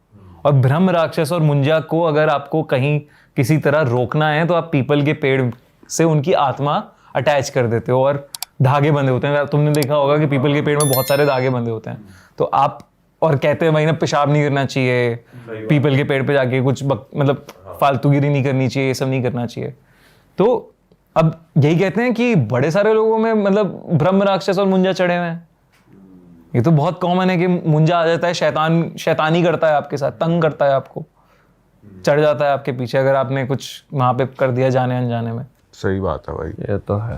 और ब्रह्म राक्षस और मुंजा को अगर आपको कहीं किसी तरह रोकना है, तो आप पीपल के पेड़ से उनकी आत्मा अटैच कर देते हो, और धागे बंधे होते हैं। तुमने देखा होगा कि पीपल के पेड़ में बहुत सारे धागे बंधे होते हैं, तो आप, और कहते हैं भाई ना पेशाब नहीं करना चाहिए, पीपल के पेड़ पे जाके कुछ मतलब फालतूगिरी नहीं करनी चाहिए, ये सब नहीं करना चाहिए। तो अब यही कहते हैं कि बड़े सारे लोगों में मतलब ब्रह्म राक्षस और मुंजा चढ़े हुए हैं। ये तो बहुत कॉमन है कि मुंजा आ जाता है, शैतानी करता है आपके साथ, तंग करता है आपको, चढ़ जाता है आपके पीछे अगर आपने कुछ वहाँ पे कर दिया जाने अनजाने में। सही बात है भाई। ये तो है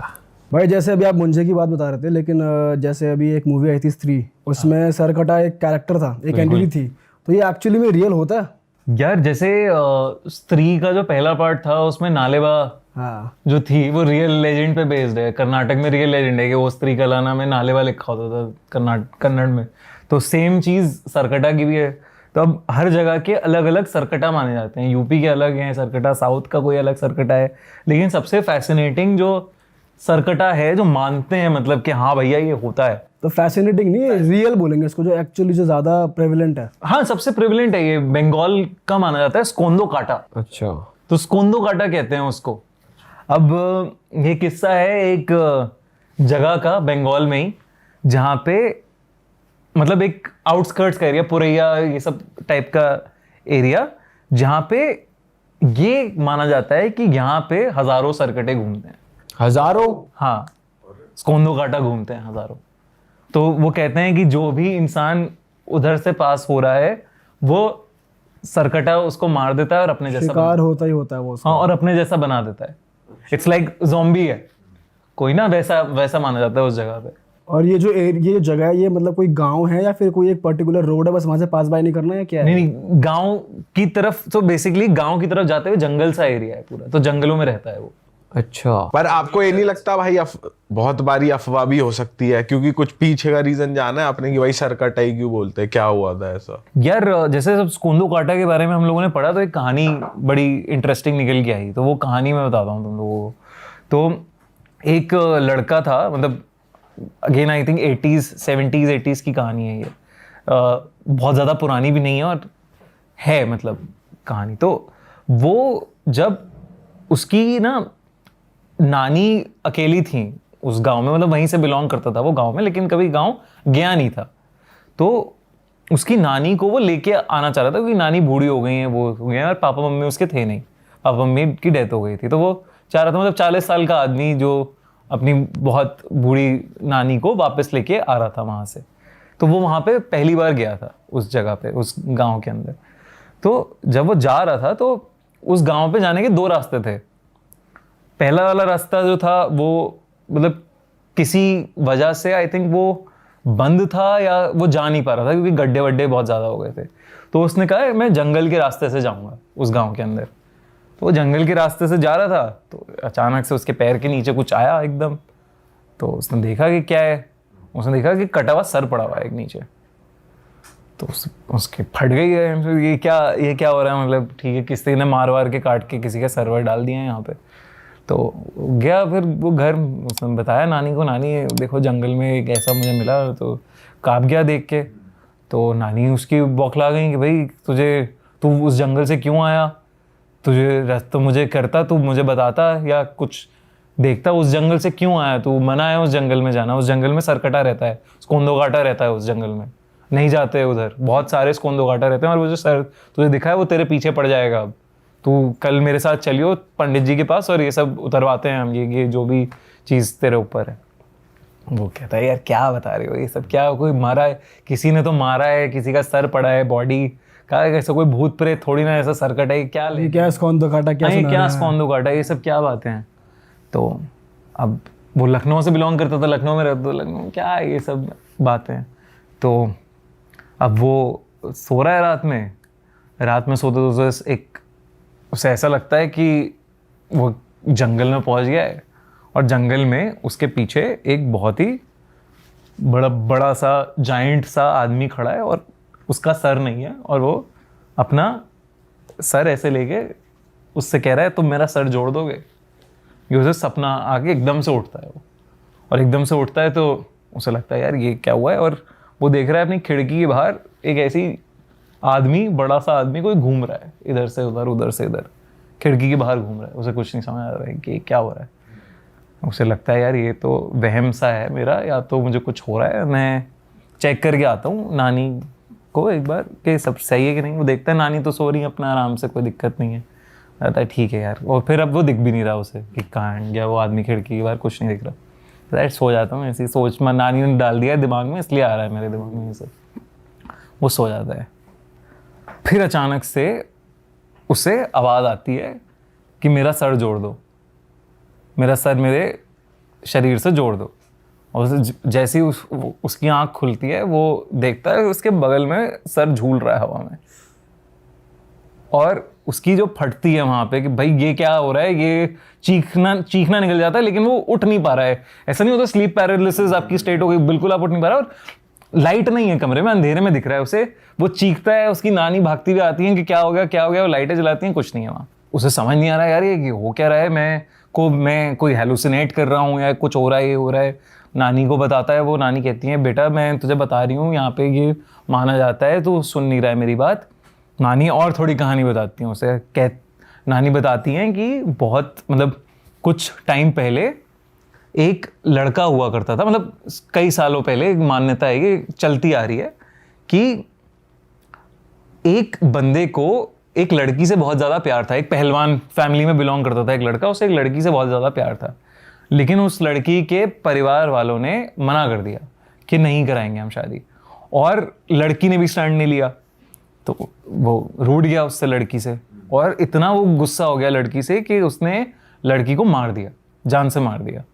भाई। जैसे अभी आप मुंजे की बात बता रहे थे, लेकिन जैसे अभी एक मूवी आई थी स्त्री, उसमें सरकटा एक कैरेक्टर था, एक एंटिटी थी, तो ये एक्चुअली में रियल होता है? यार। जैसे स्त्री का जो पहला पार्ट था उसमें नालेबा हाँ, जो थी वो रियल लेजेंड पे बेस्ड है। कर्नाटक में रियल लेजेंड है कि वो स्त्री कलाना में नालेबा लिखा होता था कन्नड़ में। तो सेम चीज़ सरकटा की भी है। तो अब हर जगह के अलग अलग सरकटा माने जाते हैं। यूपी के अलग हैं सरकटा, साउथ का कोई अलग सरकटा है। लेकिन सबसे फैसिनेटिंग जो सरकटा है जो मानते हैं मतलब कि हाँ भैया ये होता है। तो फैसिनेटिंग नहीं है, रियल बोलेंगे इसको, जो एक्चुअली जो ज़्यादा प्रेवलेंट है। हाँ, सबसे प्रेवलेंट है ये। बंगाल का माना जाता है स्कोंदो काटा। अच्छा। तो स्कोंदो काटा कहते हैं उसको। अब ये किस्सा है एक जगह का बंगाल में ही, जहाँ पे मतलब एक आउटस्कर्ट्स का एरिया, पुरैया ये सब टाइप का एरिया, जहाँ पे ये माना जाता है कि यहाँ पे हजारों सरकटे घूमते हैं। हजारों? हाँ, स्कोंदो काटा घूमते हैं हजारों। तो वो कहते हैं कि जो भी इंसान उधर से पास हो रहा है वो सरकटा उसको मार देता है और अपने जैसा शिकार होता ही होता है वो उसका। हाँ, और अपने जैसा बना देता है। इट्स लाइक ज़ॉम्बी है कोई ना, वैसा माना जाता है उस जगह पे। और ये जो जगह है, ये मतलब कोई गांव है या फिर कोई एक पर्टिकुलर रोड है, बस वहां से पास बाय नहीं करना है, क्या है? नहीं, गांव की तरफ, तो बेसिकली गांव की तरफ जाते हुए जंगल सा एरिया है पूरा, तो जंगलों में रहता है वो। अच्छा। पर आपको ये नहीं लगता भाई बहुत बारी अफवाह भी हो सकती है, क्योंकि कुछ पीछे का रीजन जाना है आपने कि भाई सरकटा ही क्यों बोलते हैं, क्या हुआ था ऐसा? यार जैसे सब स्कोंदो काटा के बारे में हम लोगों ने पढ़ा तो एक कहानी बड़ी इंटरेस्टिंग निकल के आई। तो वो कहानी मैं बताता हूँ तुम लोगों को। तो एक लड़का था, मतलब again I think 70s 80s की कहानी है ये। बहुत ज़्यादा पुरानी भी नहीं है और है मतलब कहानी। तो वो जब उसकी ना नानी अकेली थी उस गांव में, मतलब वहीं से बिलोंग करता था वो गांव में, लेकिन कभी गांव गया नहीं था। तो उसकी नानी को वो लेके आना चाह रहा था क्योंकि नानी बूढ़ी हो गई है, वो हो गए हैं, और पापा मम्मी उसके थे नहीं, पापा मम्मी की डेथ हो गई थी। तो वो चाह रहा था, मतलब 40 साल का आदमी जो अपनी बहुत बूढ़ी नानी को वापस लेके आ रहा था वहाँ से। तो वो वहाँ पे पहली बार गया था उस जगह पे, उस गाँव के अंदर। तो जब वो जा रहा था तो उस गाँव पे जाने के 2 रास्ते थे। पहला वाला रास्ता जो था वो मतलब किसी वजह से आई थिंक वो बंद था या वो जा नहीं पा रहा था क्योंकि गड्ढे वड्ढे बहुत ज़्यादा हो गए थे। तो उसने कहा मैं जंगल के रास्ते से जाऊँगा उस गांव के अंदर। तो वो जंगल के रास्ते से जा रहा था तो अचानक से उसके पैर के नीचे कुछ आया एकदम। तो उसने देखा कि क्या है, उसने देखा कि कटा हुआ सर पड़ा हुआ है एक नीचे। तो उसके फट गई है, ये क्या हो रहा है, मतलब ठीक है किसी ने मार के काट के किसी का सर्वर डाल दिया है यहाँ पे। तो गया फिर वो घर, उसने बताया नानी को, नानी देखो जंगल में एक ऐसा मुझे मिला। तो काँप गया देख के। तो नानी उसकी बौखला गई कि भाई तू उस जंगल से क्यों आया, तुझे रास्ता मुझे करता, तू मुझे बताता या कुछ देखता, उस जंगल से क्यों आया, तू मना है उस जंगल में जाना, उस जंगल में सरकटा रहता है, स्कोंदो काटा रहता है उस जंगल में, नहीं जाते उधर, बहुत सारे स्कोंदो काटा रहते हैं और वो जो सर तुझे दिखा है वो तेरे पीछे पड़ जाएगा। अब तू कल मेरे साथ चलियो पंडित जी के पास और ये सब उतरवाते हैं हम, ये जो भी चीज़ तेरे ऊपर है। वो कहता है यार क्या बता रहे हो, ये सब क्या, कोई मारा है, किसी ने तो मारा है, किसी का सर पड़ा है बॉडी का, ऐसा कोई भूत प्रेत थोड़ी ना, ऐसा सरकट है क्या ले, क्या स्कोंदो काटा, क्या स्कोंदो काटा, ये सब क्या बातें हैं। तो अब वो लखनऊ से बिलोंग करता था, लखनऊ में रहता था, लखनऊ क्या है ये सब बातें। तो अब वो सो रहा है रात में सोते सोते एक उसे ऐसा लगता है कि वो जंगल में पहुंच गया है और जंगल में उसके पीछे एक बहुत ही बड़ा सा जाइंट सा आदमी खड़ा है और उसका सर नहीं है और वो अपना सर ऐसे लेके उससे कह रहा है तुम मेरा सर जोड़ दोगे। ये उसे सपना आके एकदम से उठता है वो, और एकदम से उठता है तो उसे लगता है यार ये क्या हुआ है, और वो देख रहा है अपनी खिड़की के बाहर एक ऐसी आदमी, बड़ा सा आदमी कोई घूम रहा है इधर से उधर से इधर, खिड़की के बाहर घूम रहा है। उसे कुछ नहीं समझ आ रहा है कि क्या हो रहा है। उसे लगता है यार ये तो वहम सा है मेरा, या तो मुझे कुछ हो रहा है, मैं चेक करके आता हूँ नानी को एक बार कि सब सही है कि नहीं। वो देखता है नानी तो सो रही है अपना आराम से, कोई दिक्कत नहीं है। कहता है ठीक है यार, और फिर अब वो दिख भी नहीं रहा उसे कि कहाँ गया वो आदमी, खिड़की के बाहर कुछ नहीं दिख रहा। दैट सो जाता हूँ, ऐसी सोच में नानी ने डाल दिया है दिमाग में, इसलिए आ रहा है मेरे दिमाग में ये सब। वो सो जाता है, फिर अचानक से उसे आवाज़ आती है कि मेरा सर जोड़ दो, मेरा सर मेरे शरीर से जोड़ दो। और जैसे ही उसकी आंख खुलती है, वो देखता है उसके बगल में सर झूल रहा है हवा में, और उसकी जो फटती है वहाँ पे कि भाई ये क्या हो रहा है, ये चीखना निकल जाता है, लेकिन वो उठ नहीं पा रहा है। ऐसा नहीं होता स्लीप पैरालिसिस आपकी स्टेट हो गई, बिल्कुल आप उठ नहीं पा रहे, और लाइट नहीं है कमरे में, अंधेरे में दिख रहा है उसे, वो चीखता है, उसकी नानी भागती हुई आती है कि क्या हो गया क्या हो गया, वो लाइटें जलाती हैं, कुछ नहीं है वहाँ। उसे समझ नहीं आ रहा है यार ये हो क्या रहा है, मैं कोई हेलुसिनेट कर रहा हूँ या कुछ हो रहा है, ये हो रहा है। नानी को बताता है, वो नानी कहती है बेटा मैं तुझे बता रही हूँ यहाँ पे ये माना जाता है, तो सुन नहीं रहा है मेरी बात। नानी और थोड़ी कहानी बताती हैं उसे, नानी बताती हैं कि बहुत मतलब कुछ टाइम पहले एक लड़का हुआ करता था, मतलब कई सालों पहले एक मान्यता है ये चलती आ रही है कि एक बंदे को एक लड़की से बहुत ज़्यादा प्यार था। एक पहलवान फैमिली में बिलोंग करता था एक लड़का, उसे एक लड़की से बहुत ज़्यादा प्यार था, लेकिन उस लड़की के परिवार वालों ने मना कर दिया कि नहीं कराएंगे हम शादी, और लड़की ने भी स्टैंड नहीं लिया, तो वो रूठ गया उससे लड़की से, और इतना वो गुस्सा हो गया लड़की से कि उसने लड़की को मार दिया, जान से मार दिया।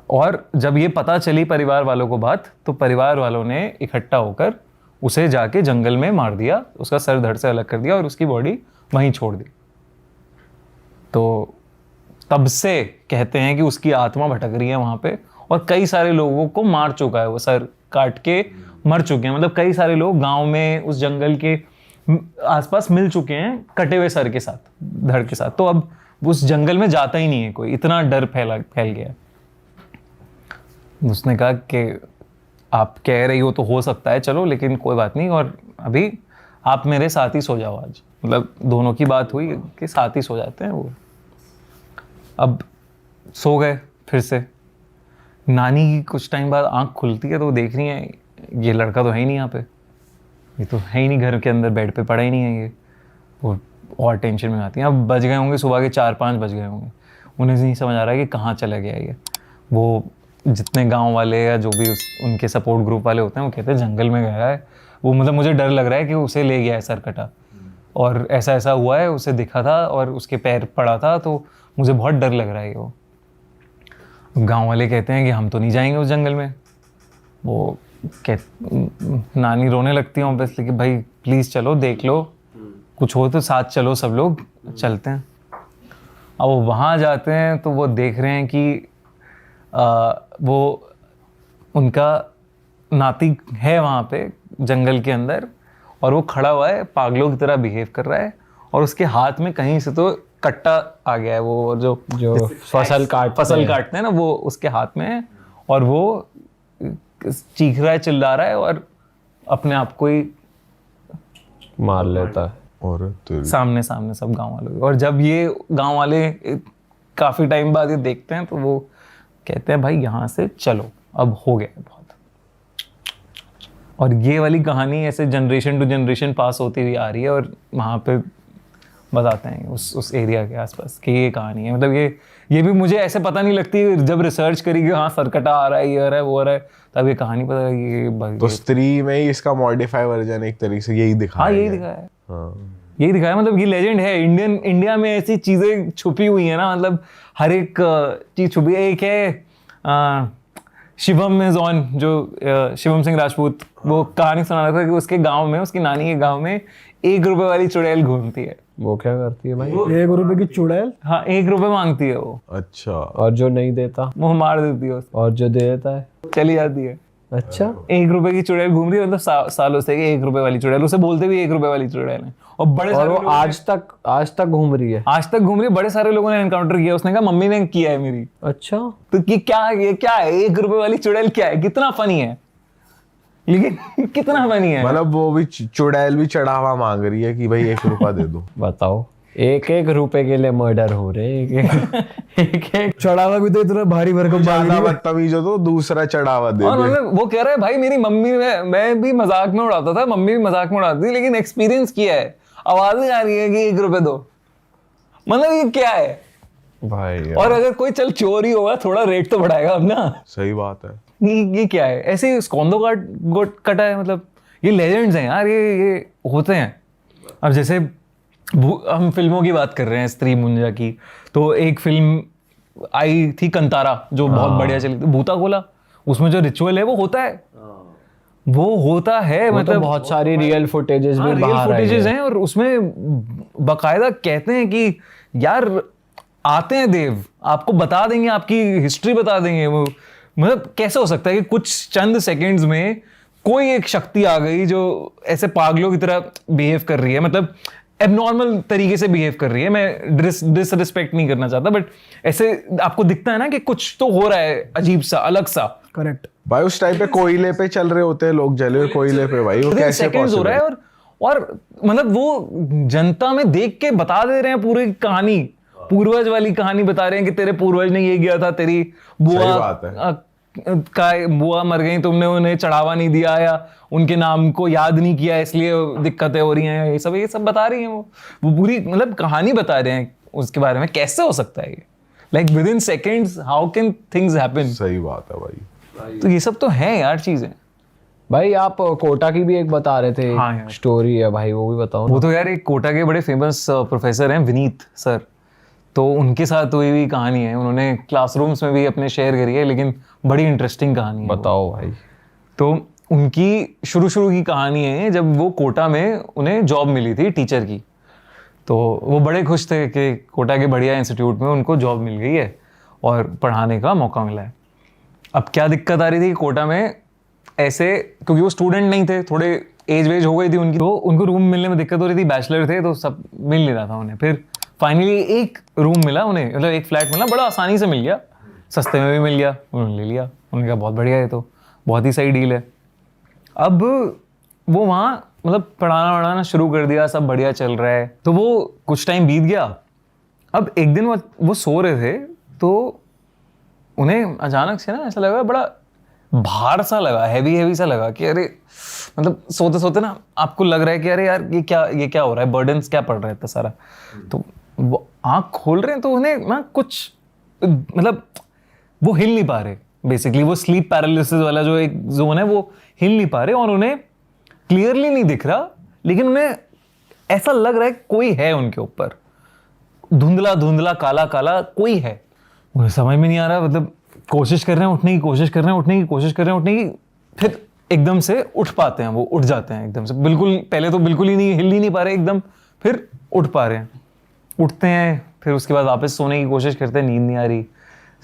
और जब ये पता चली परिवार वालों को बात, तो परिवार वालों ने इकट्ठा होकर उसे जाके जंगल में मार दिया, उसका सर धड़ से अलग कर दिया और उसकी बॉडी वहीं छोड़ दी। तो तब से कहते हैं कि उसकी आत्मा भटक रही है वहाँ पे, और कई सारे लोगों को मार चुका है, वो सर काट के मर चुके हैं। मतलब कई सारे लोग गांव में उस जंगल के आसपास मिल चुके हैं कटे हुए सर के साथ, धड़ के साथ। तो अब उस जंगल में जाता ही नहीं है कोई, इतना डर फैल गया। उसने कहा कि आप कह रही हो तो हो सकता है, चलो, लेकिन कोई बात नहीं, और अभी आप मेरे साथ ही सो जाओ आज। मतलब दोनों की बात हुई कि साथ ही सो जाते हैं वो। अब सो गए फिर से। नानी की कुछ टाइम बाद आंख खुलती है तो वो देख रही है ये लड़का तो है ही नहीं यहाँ पे, ये तो है ही नहीं घर के अंदर, बेड पे पड़ा ही नहीं है ये। वो और टेंशन में आती हैं। अब बज गए होंगे सुबह के 4-5 बज गए होंगे, उन्हें नहीं समझ आ रहा है कि कहाँ चला गया ये। वो जितने गांव वाले या जो भी उनके सपोर्ट ग्रुप वाले होते हैं वो कहते हैं जंगल में गया है वो, मतलब मुझे डर लग रहा है कि उसे ले गया है सरकटा, और ऐसा ऐसा हुआ है, उसे दिखा था और उसके पैर पड़ा था, तो मुझे बहुत डर लग रहा है वो। गांव वाले कहते हैं कि हम तो नहीं जाएंगे उस जंगल में। वो नानी रोने लगती है ऑब्वियसली कि भाई प्लीज़ चलो, देख लो, कुछ हो तो साथ चलो, सब लोग चलते हैं। अब वो वहाँ जाते हैं तो वो देख रहे हैं कि वो उनका नाती है वहाँ पे जंगल के अंदर, और वो खड़ा हुआ है, पागलों की तरह बिहेव कर रहा है, और उसके हाथ में कहीं से तो कट्टा आ गया है, वो जो फसल काटते हैं ना, वो उसके हाथ में है, और वो चीख रहा है, चिल्ला रहा है, और अपने आप को ही मार लेता है। और सामने सब गांव वालों। और जब ये गांव वाले काफ़ी टाइम बाद ये देखते हैं तो वो कहते हैं भाई यहाँ से चलो, अब हो गया बहुत। और ये वाली कहानी ऐसे जनरेशन टू जनरेशन पास होती हुई आ रही है, और वहाँ पे बताते हैं उस एरिया के आसपास कि ये कहानी है। मतलब ये भी मुझे ऐसे पता नहीं लगती, जब रिसर्च करी कि हाँ सरकटा आ रहा है, ये आ रहा है, वो आ रहा है, तब ये कहानी पता लगी। तो स्त्री में ही इसका मॉडिफाई वर्जन एक तरीके से यही दिखाया है। हाँ यही दिखाया है, यही दिखाया। मतलब ये लेजेंड है, इंडिया में ऐसी चीज़ें छुपी हुई हैं ना, मतलब हर एक चीज़ छुपी है। एक है शिवम इज ऑन, जो शिवम सिंह राजपूत, वो कहानी सुना रहा था कि उसके गांव में, उसकी नानी के गांव में 1 रुपए वाली चुड़ैल घूमती है। वो क्या करती है भाई? 1 रुपए की चुड़ैल? हाँ 1 रुपए मांगती है वो। अच्छा। और जो नहीं देता वो मार देती है उसको। और जो दे देता है चली जाती है। अच्छा, 1 रुपए की चुड़ैल घूम रही है, मतलब सालों से 1 रुपए वाली चुड़ैल, उसे बोलते भी 1 रुपए वाली चुड़ैल है। और बड़े और वो आज तक घूम रही है। आज तक घूम रही है। बड़े सारे लोगों ने एनकाउंटर किया, उसने कहा मम्मी ने किया है मेरी। अच्छा, तो ये क्या है 1 रुपए वाली चुड़ैल क्या है? कितना फनी है, लेकिन कितना फनी है। मतलब वो भी चुड़ैल भी चढ़ावा मांग रही है कि भाई 1 रुपया दे दो। बताओ, 1-1 रुपए के लिए मर्डर हो रहे। एक चढ़ावा भी तो इतना भारी भरकम ज्यादा बदतमीज हो तो दूसरा चढ़ावा दे और दे। मतलब वो कह रहा है भाई मेरी मम्मी, मैं भी मजाक में उड़ाता था, मम्मी भी मजाक में उड़ाती थी, लेकिन एक्सपीरियंस किया है, आवाजें आ रही है कि 1 रुपए दो। मतलब ये क्या है? भाई यार, और अगर कोई चल चोर ही होगा थोड़ा रेट तो बढ़ाएगा अब ना। सही बात है। ये क्या है, ऐसे स्कॉन्दो काट कटा है, मतलब ये लेजेंड्स हैं यार, ये होते हैं। अब जैसे हम फिल्मों की बात कर रहे हैं, स्त्री मुंजा की, तो एक फिल्म आई थी कंतारा जो बहुत बढ़िया चली थी, भूता कोला, उसमें जो रिचुअल है वो होता है, वो होता है, मतलब बहुत सारी रियल फुटेजेस भी रियल बाहर आई फुटेजेस है। हैं, और उसमें बकायदा कहते हैं कि यार आते हैं देव, आपको बता देंगे, आपकी हिस्ट्री बता देंगे। वो मतलब कैसे हो सकता है कि कुछ चंद सेकंड्स में कोई एक शक्ति आ गई जो ऐसे पागलों की तरह बिहेव कर रही है, मतलब एबनॉर्मल तरीके से बिहेव कर रही है। मैं डिसरिस्पेक्ट नहीं करना चाहता, बट ऐसे आपको दिखता है ना कि कुछ तो हो रहा है अजीब सा, अलग सा। करेक्ट भाई उस टाइम पे कोयले पे चल रहे होते हैं लोग, जले हुए कोयले पे, भाई वो कैसे सेकंड्स हो रहा है, और मतलब वो जनता में देख के बता दे रहे हैं पूरी कहानी, पूर्वज वाली कहानी बता रहे हैं कि तेरे पूर्वज ने ये किया था, तेरी बुआ बात है। बुआ मर गई, तुमने उन्हें चढ़ावा नहीं दिया या उनके नाम को याद नहीं किया, इसलिए दिक्कतें हो रही हैं, ये सब बता रही हैं। वो पूरी मतलब कहानी बता रहे हैं उसके बारे में। कैसे हो सकता है ये, like with in seconds how can things happen. सही बात है भाई। तो ये सब तो है यार चीजें। भाई आप कोटा की भी एक बता रहे थे, हाँ यार। स्टोरी है भाई, वो भी बताओ ना। वो तो यार एक कोटा के बड़े फेमस प्रोफेसर हैं, विनीत सर, तो उनके साथ हुई हुई कहानी है, उन्होंने क्लासरूम्स में भी अपने शेयर करी है, लेकिन बड़ी इंटरेस्टिंग कहानी है। बताओ भाई। तो उनकी शुरू की कहानी है, जब वो कोटा में उन्हें जॉब मिली थी टीचर की, तो वो बड़े खुश थे कि कोटा के बढ़िया इंस्टीट्यूट में उनको जॉब मिल गई है और पढ़ाने का मौका मिला है। अब क्या दिक्कत आ रही थी कि कोटा में ऐसे, क्योंकि वो स्टूडेंट नहीं थे, थोड़े एज वेज हो गई थी उनकी, तो उनको रूम मिलने में दिक्कत हो रही थी, बैचलर थे तो सब मिल नहीं रहा था उन्हें। फिर फाइनली एक रूम मिला उन्हें, मतलब एक फ्लैट मिला, बड़ा आसानी से मिल गया, सस्ते में भी मिल गया, उन्होंने ले लिया। उन्होंने कहा बहुत बढ़िया है, तो बहुत ही सही डील है। अब वो वहाँ मतलब पढ़ाना शुरू कर दिया, सब बढ़िया चल रहा है। तो वो कुछ टाइम बीत गया। अब एक दिन वो सो रहे थे, तो उन्हें अचानक से ना ऐसा लगा, बड़ा भार सा लगा, हैवी सा लगा कि अरे, मतलब सोते सोते ना आपको लग रहा है कि अरे यार ये क्या हो रहा है, बर्डन्स क्या पड़ रहा है इतना सारा। तो वो आँख खोल रहे हैं तो उन्हें ना कुछ, मतलब वो हिल नहीं पा रहे, बेसिकली वो स्लीप पैरालिसिस वाला जो एक जोन है वो हिल नहीं पा रहे, और उन्हें क्लियरली नहीं दिख रहा, लेकिन उन्हें ऐसा लग रहा है कोई है उनके ऊपर, धुंधला काला कोई है। उन्हें समझ में नहीं आ रहा, मतलब कोशिश कर रहे हैं उठने की, कोशिश कर रहे हैं, फिर एकदम से उठ पाते हैं, वो उठ जाते हैं एकदम से, बिल्कुल पहले तो बिल्कुल ही नहीं, हिल ही नहीं पा रहे एकदम, फिर उठ पा रहे हैं, उठते हैं, फिर उसके बाद वापस सोने की कोशिश करते हैं, नींद नहीं आ रही,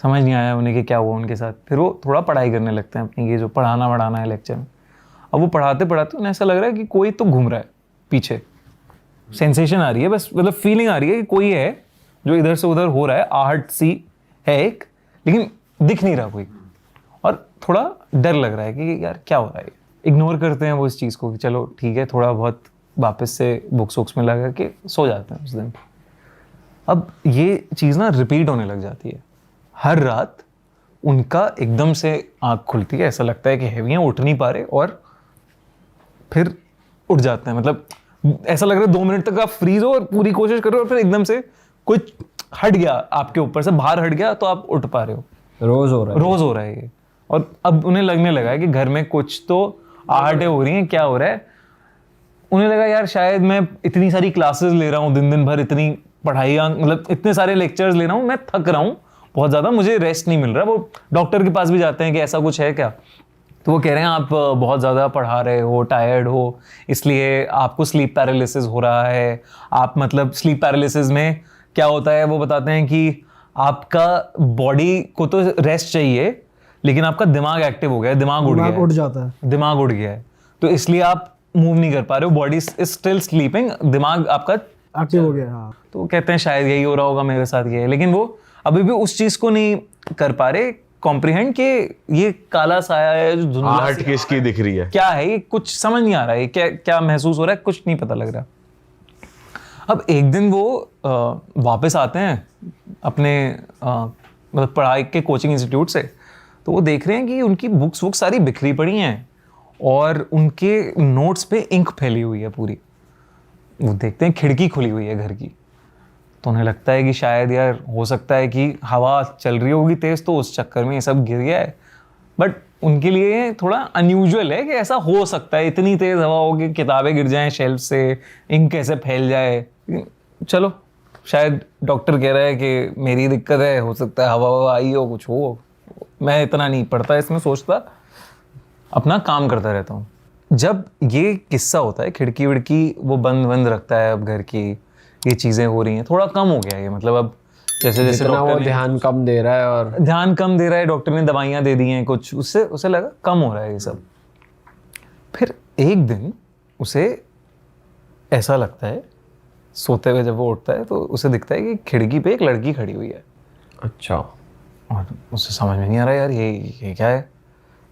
समझ नहीं आया उन्हें कि क्या हुआ उनके साथ। फिर वो थोड़ा पढ़ाई करने लगते हैं अपनी, ये जो पढ़ाना है लेक्चर में। अब वो पढ़ाते उन्हें ऐसा लग रहा है कि कोई तो घूम रहा है पीछे, सेंसेशन आ रही है, बस मतलब फीलिंग आ रही है कि कोई है जो इधर से उधर हो रहा है, आहट सी है एक, लेकिन दिख नहीं रहा कोई, और थोड़ा डर लग रहा है कि यार क्या हो रहा है। इग्नोर करते हैं वो इस चीज़ को कि चलो ठीक है, थोड़ा बहुत वापस से बुक्स में लगा के सो जाते हैं उस दिन। अब ये चीज़ ना रिपीट होने लग जाती है, हर रात उनका एकदम से आँख खुलती है, ऐसा लगता है कि हैवी हैं, उठ नहीं पा रहे, और फिर उठ जाते हैं। मतलब ऐसा लग रहा है 2 मिनट तक आप फ्रीज हो और पूरी कोशिश करो, और फिर एकदम से कुछ हट गया आपके ऊपर से, बाहर हट गया, तो आप उठ पा रहे हो। रोज हो रहा है ये। और अब उन्हें लगने लगा है कि घर में कुछ तो आहटें हो रही हैं, क्या हो रहा है। उन्हें लगा यार शायद मैं इतनी सारी क्लासेस ले रहा हूँ, दिन भर इतनी पढ़ाई, मतलब इतने सारे लेक्चर्स ले रहा हूँ, मैं थक रहा हूँ बहुत ज़्यादा, मुझे रेस्ट नहीं मिल रहा। वो डॉक्टर के पास भी जाते हैं कि ऐसा कुछ है क्या, तो वो कह रहे हैं आप बहुत ज़्यादा पढ़ा रहे हो, टायर्ड हो, इसलिए आपको स्लीप पैरालिसिस हो रहा है। आप मतलब स्लीप पैरालिसिस में क्या होता है वो बताते हैं कि आपका बॉडी को तो रेस्ट चाहिए, लेकिन आपका दिमाग एक्टिव हो गया है, दिमाग उठ जाता है, दिमाग उड़ गया है, तो इसलिए आप मूव नहीं कर पा रहे हो, बॉडी इज स्टिल स्लीपिंग, दिमाग आपका एक्टिव हो गया। हाँ। तो कहते हैं शायद यही हो रहा होगा मेरे साथ, ये है। लेकिन वो अभी भी उस चीज़ को नहीं कर पा रहे कॉम्प्रिहेंड कि ये काला साया है जो आहट किसकी दिख रही है, क्या है ये, कुछ समझ नहीं आ रहा है, क्या महसूस हो रहा है, कुछ नहीं पता लग रहा। अब एक दिन वो वापस आते हैं अपने मतलब पढ़ाई के कोचिंग इंस्टीट्यूट से, तो वो देख रहे हैं कि उनकी बुक्स सारी बिखरी पड़ी हैं और उनके नोट्स पे इंक फैली हुई है पूरी। वो देखते हैं खिड़की खुली हुई है घर की, तो उन्हें लगता है कि शायद यार हो सकता है कि हवा चल रही होगी तेज़, तो उस चक्कर में ये सब गिर गया है। बट उनके लिए थोड़ा अनयूजुअल है कि ऐसा हो सकता है, इतनी तेज़ हवा होगी, किताबें गिर जाएं शेल्फ से, इंक कैसे फैल जाए। चलो शायद डॉक्टर कह रहा है कि मेरी दिक्कत है, हो सकता है हवा आई हो, कुछ हो। मैं इतना नहीं पढ़ता इसमें, सोचता, अपना काम करता रहता हूँ। जब ये किस्सा होता है, खिड़की विड़की वो बंद बंद रखता है, अब घर की ये चीज़ें हो रही हैं, थोड़ा कम हो गया ये, मतलब अब जैसे जैसे जितना वो डॉक्टर ने ध्यान कम दे रहा है और ध्यान कम दे रहा है, डॉक्टर ने दवाइयाँ दे दी हैं कुछ, उससे उसे लगा कम हो रहा है ये सब। फिर एक दिन उसे ऐसा लगता है, सोते हुए जब वो उठता है तो उसे दिखता है कि खिड़की पे एक लड़की खड़ी हुई है। अच्छा। और उसे समझ में नहीं आ रहा यार ये क्या है,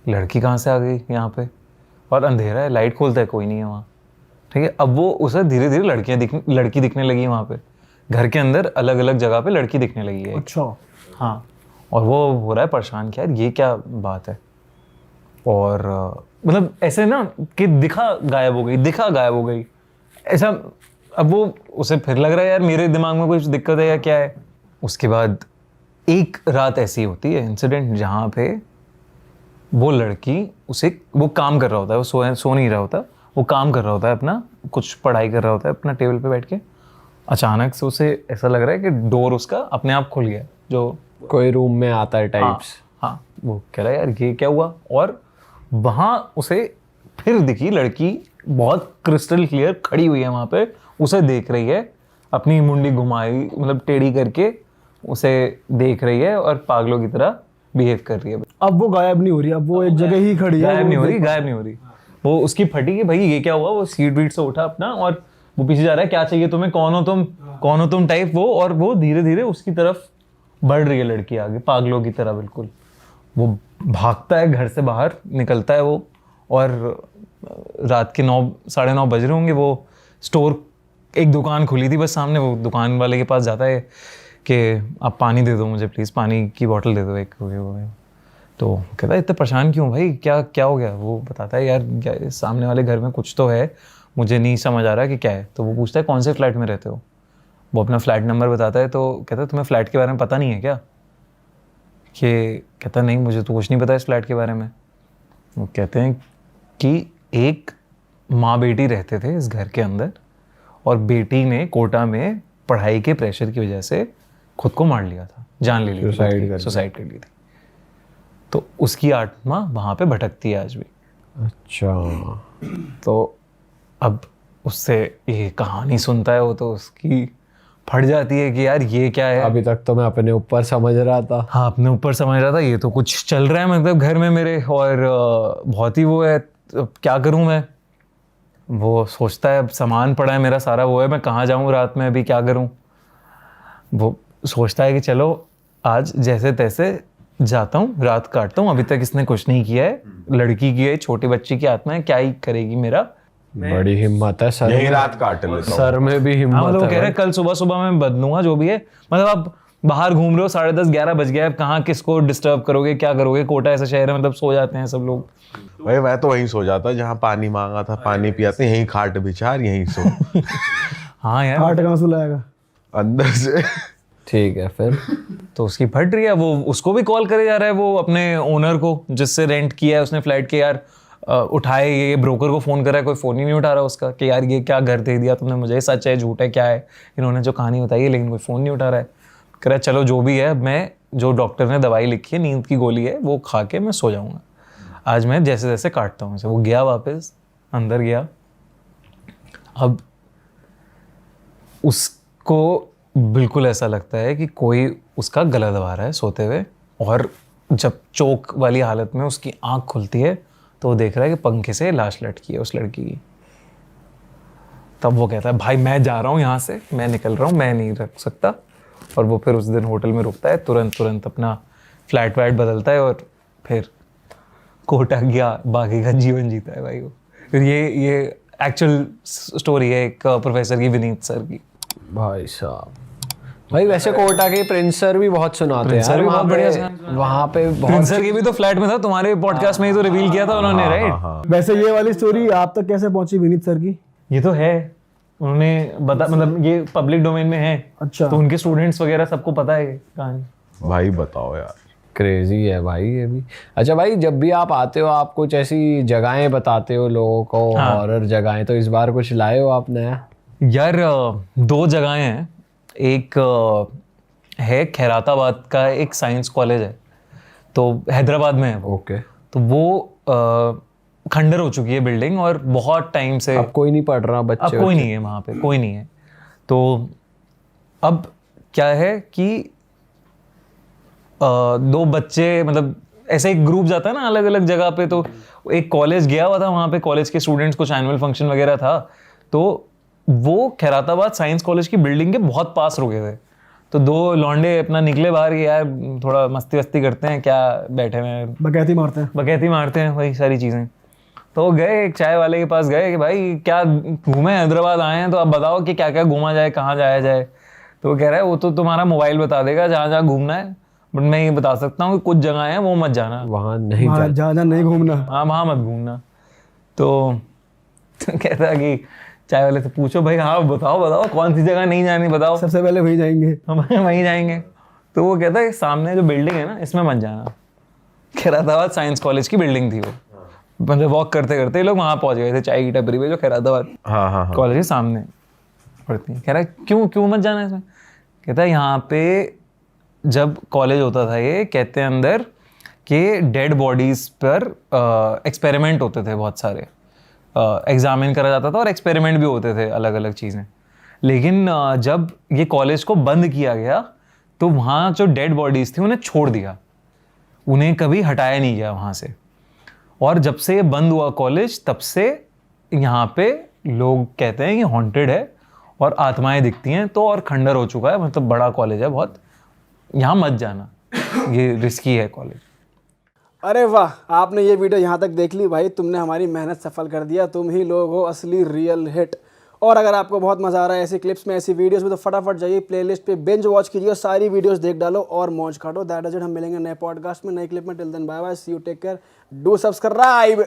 लड़की कहाँ से आ गई यहाँ पे, और अंधेरा है, लाइट खोलता है, कोई नहीं है वहाँ। ठीक है, अब वो उसे धीरे धीरे लड़की दिखने लगी वहाँ पे, घर के अंदर अलग अलग जगह पे लड़की दिखने लगी है। अच्छा। हाँ, और वो हो रहा है परेशान कि यार ये क्या बात है। और मतलब ऐसे ना कि दिखा गायब हो गई ऐसा। अब वो उसे फिर लग रहा है यार मेरे दिमाग में कुछ दिक्कत है या क्या है। उसके बाद एक रात ऐसी होती है इंसिडेंट जहाँ पे वो लड़की वो काम कर रहा होता है, वो सो नहीं रहा होता, वो काम कर रहा होता है अपना, कुछ पढ़ाई कर रहा होता है अपना टेबल पे बैठ के। अचानक से उसे ऐसा लग रहा है कि डोर उसका अपने आप खुल गया, जो कोई रूम में आता है टाइप्स। हाँ, वो कह रहा है यार ये क्या हुआ। और वहाँ उसे फिर दिखी लड़की, बहुत क्रिस्टल क्लियर खड़ी हुई है वहाँ पे, उसे देख रही है, अपनी मुंडी घुमाई, मतलब टेढ़ी करके उसे देख रही है और पागलों की तरह बिहेव कर रही है। अब वो गायब नहीं हो रही, अब वो एक जगह ही खड़ी है। गायब नहीं हो रही। वो उसकी फटी कि भाई ये क्या हुआ। वो सीट वीट से उठा अपना और वो पीछे जा रहा है, क्या चाहिए तुम्हें, कौन हो तुम टाइप वो। और वो धीरे धीरे उसकी तरफ बढ़ रही है लड़की आगे, पागलों की तरह बिल्कुल। वो भागता है, घर से बाहर निकलता है वो, और रात के 9-9:30 बज रहे होंगे। वो स्टोर, एक दुकान खुली थी बस सामने, वो दुकान वाले के पास जाता है कि आप पानी दे दो मुझे प्लीज़, पानी की बोतल दे दो एक। तो कहता है इतना परेशान क्यों भाई, क्या हो गया। वो बताता है यार क्या सामने वाले घर में कुछ तो है, मुझे नहीं समझ आ रहा कि क्या है। तो वो पूछता है कौन से फ्लैट में रहते हो। वो अपना फ्लैट नंबर बताता है। तो कहता है तुम्हें फ्लैट के बारे में पता नहीं है क्या। कि कहता नहीं मुझे तो कुछ नहीं पता इस फ्लैट के बारे में। वो कहते हैं कि एक माँ बेटी रहते थे इस घर के अंदर, और बेटी ने कोटा में पढ़ाई के प्रेशर की वजह से खुद को मार लिया था, जान ले ली, सुसाइड कर ली थी। तो उसकी आत्मा वहाँ पे भटकती है आज भी। अच्छा। तो अब उससे ये कहानी सुनता है वो, तो उसकी फट जाती है कि यार ये क्या है। अभी तक तो मैं अपने ऊपर समझ रहा था। हाँ, अपने ऊपर समझ रहा था, ये तो कुछ चल रहा है मतलब घर में मेरे, और बहुत ही वो है, अब क्या करूँ मैं। वो सोचता है अब सामान पड़ा है मेरा सारा, वो है, मैं कहाँ जाऊँ रात में, अभी क्या करूँ। वो सोचता है कि चलो आज जैसे तैसे जाता हूँ, रात काटता हूँ। अभी तक इसने कुछ नहीं किया है, लड़की की है, छोटी बच्ची की आत्मा है, क्या ही करेगी मेरा। बड़ी हिम्मत है सर, यही रात काट लेता हूं। सर में भी हिम्मत मतलब है। कह रहे कल सुबह मैं बदलूंगा जो भी है। मतलब आप बाहर घूम रहे हो, 10:30-11 बज गया, अब कहाँ किसको डिस्टर्ब करोगे, क्या करोगे। कोटा ऐसा शहर है, मतलब सो जाते हैं सब लोग। भाई मैं तो वहीं सो जाता जहाँ पानी मांगा था, पानी पिया था, यहीं खाट बिछा, यहीं सो। हाँ यार, हार्ट कहाँ से लाएगा अंदर से। ठीक है फिर। तो उसकी फट रही है। वो उसको भी कॉल करे जा रहा है, वो अपने ओनर को जिससे रेंट किया है उसने फ्लैट के, यार उठाए। ये ब्रोकर को फ़ोन कर रहा है, कोई फ़ोन ही नहीं उठा रहा उसका, कि यार ये क्या घर दे दिया तुमने मुझे, सच है झूठ है क्या है, इन्होंने जो कहानी बताई है, लेकिन कोई फ़ोन नहीं उठा रहा है। कह रहा है चलो जो भी है, मैं जो डॉक्टर ने दवाई लिखी है, नींद की गोली है, वो खा के मैं सो जाऊँगा, आज मैं जैसे जैसे काटता हूँ। वो गया वापस अंदर गया। अब उसको बिल्कुल ऐसा लगता है कि कोई उसका गला दबा रहा है सोते हुए, और जब चोक वाली हालत में उसकी आंख खुलती है तो वो देख रहा है कि पंखे से लाश लटकी है उस लड़की की। तब वो कहता है भाई मैं जा रहा हूँ यहाँ से, मैं निकल रहा हूँ, मैं नहीं रख सकता। और वो फिर उस दिन होटल में रुकता है, तुरंत अपना फ्लैट व्लैट बदलता है और फिर कोटा गया, बाकी का जीवन जीता है भाई वो। फिर ये एक्चुअल स्टोरी है एक प्रोफेसर की, विनीत सर की। भाई साहब, भाई वैसे कोटा के प्रिंस सर भी बहुत सुनाते हैं सर भी बहुत बढ़िया वहाँ पे बहुत। प्रिंस सर की भी तो फ्लैट में था, तुम्हारे पॉडकास्ट में ही तो रिवील किया था उन्होंने, राइट। वैसे ये वाली स्टोरी आप तक कैसे पहुंची विनीत सर की? ये तो है उन्होंने बता मतलब ये पब्लिक डोमेन में है, अच्छा। तो उनके स्टूडेंट्स वगैरह सबको पता है ये कहानी। भाई बताओ यार। क्रेजी है भाई ये भी। अच्छा भाई, जब भी आप आते हो आप कुछ ऐसी जगहें बताते हो लोगों को, हॉरर जगहें, तो इस बार कुछ लाए हो आप नया? यार 2 जगहें हैं। एक है खैराताबाद का एक साइंस कॉलेज है, तो हैदराबाद में है वो। ओके। तो वो खंडर हो चुकी है बिल्डिंग और बहुत टाइम से अब कोई नहीं पढ़ रहा बच्चे? अब कोई नहीं है वहाँ पे, कोई नहीं है। तो अब क्या है कि 2 बच्चे मतलब ऐसे एक ग्रुप जाता है ना अलग अलग जगह पे, तो एक कॉलेज गया हुआ था वहाँ पे, कॉलेज के स्टूडेंट्स कुछ एनुअल फंक्शन वगैरह था, तो वो खैराताबाद साइंस कॉलेज की बिल्डिंग के बहुत पास रुके थे। तो 2 लौंडे अपना निकले बाहर कि यार थोड़ा मस्ती वस्ती करते हैं, क्या बैठे हुए हैं, बकैती मारते हैं, वही सारी चीज़ें। तो गए एक चाय वाले के पास गए कि भाई क्या घूमे, हैदराबाद आए हैं तो आप बताओ कि क्या क्या घूमा जाए, कहाँ जाया जाए। तो वो कह रहा है वो तो तुम्हारा मोबाइल बता देगा जहाँ जहाँ घूमना है, बट मैं ये बता सकता हूँ कि कुछ जगह हैं वो मत जाना, वहाँ नहीं ज़्यादा नहीं घूमना। हाँ वहाँ मत घूमना। तो कहता कि चाय वाले से पूछो भाई, हाँ बताओ कौन सी जगह नहीं जानी बताओ, सबसे पहले वहीं जाएंगे। हम वहीं जाएंगे। तो वो कहता है सामने जो बिल्डिंग है ना इसमें मत जाना। खैराताबाद साइंस कॉलेज की बिल्डिंग थी वो, मतलब वॉक करते करते ये लोग वहाँ पहुँच गए थे चाय की टपरी पे जो खैराताबाद हाँ कॉलेज के सामने पड़ती है। कह रहा है क्यों मत जाना इसमें? कहता है यहाँ पे जब कॉलेज होता था ये, कहते हैं अंदर कि डेड बॉडीज पर एक्सपेरिमेंट होते थे बहुत सारे, एग्जामिन करा जाता था और एक्सपेरिमेंट भी होते थे अलग अलग चीज़ें। लेकिन जब ये कॉलेज को बंद किया गया तो वहाँ जो डेड बॉडीज़ थी उन्हें छोड़ दिया, उन्हें कभी हटाया नहीं गया वहाँ से। और जब से ये बंद हुआ कॉलेज तब से यहाँ पे लोग कहते हैं कि हॉन्टेड है और आत्माएं दिखती हैं, तो और खंडर हो चुका है, मतलब बड़ा कॉलेज है बहुत, यहाँ मत जाना, ये रिस्की है कॉलेज। अरे वाह, आपने ये वीडियो यहाँ तक देख ली भाई, तुमने हमारी मेहनत सफल कर दिया, तुम ही लोग हो असली रियल हिट। और अगर आपको बहुत मज़ा आ रहा है ऐसी क्लिप्स में, ऐसी वीडियोस में, तो फटाफट जाइए प्लेलिस्ट पे बिंज वॉच कीजिए, सारी वीडियोस देख डालो और मौज काटो। That is it. हम मिलेंगे नए पॉडकास्ट में, नए क्लिप में। Till then bye bye, see you, take care, do subscribe.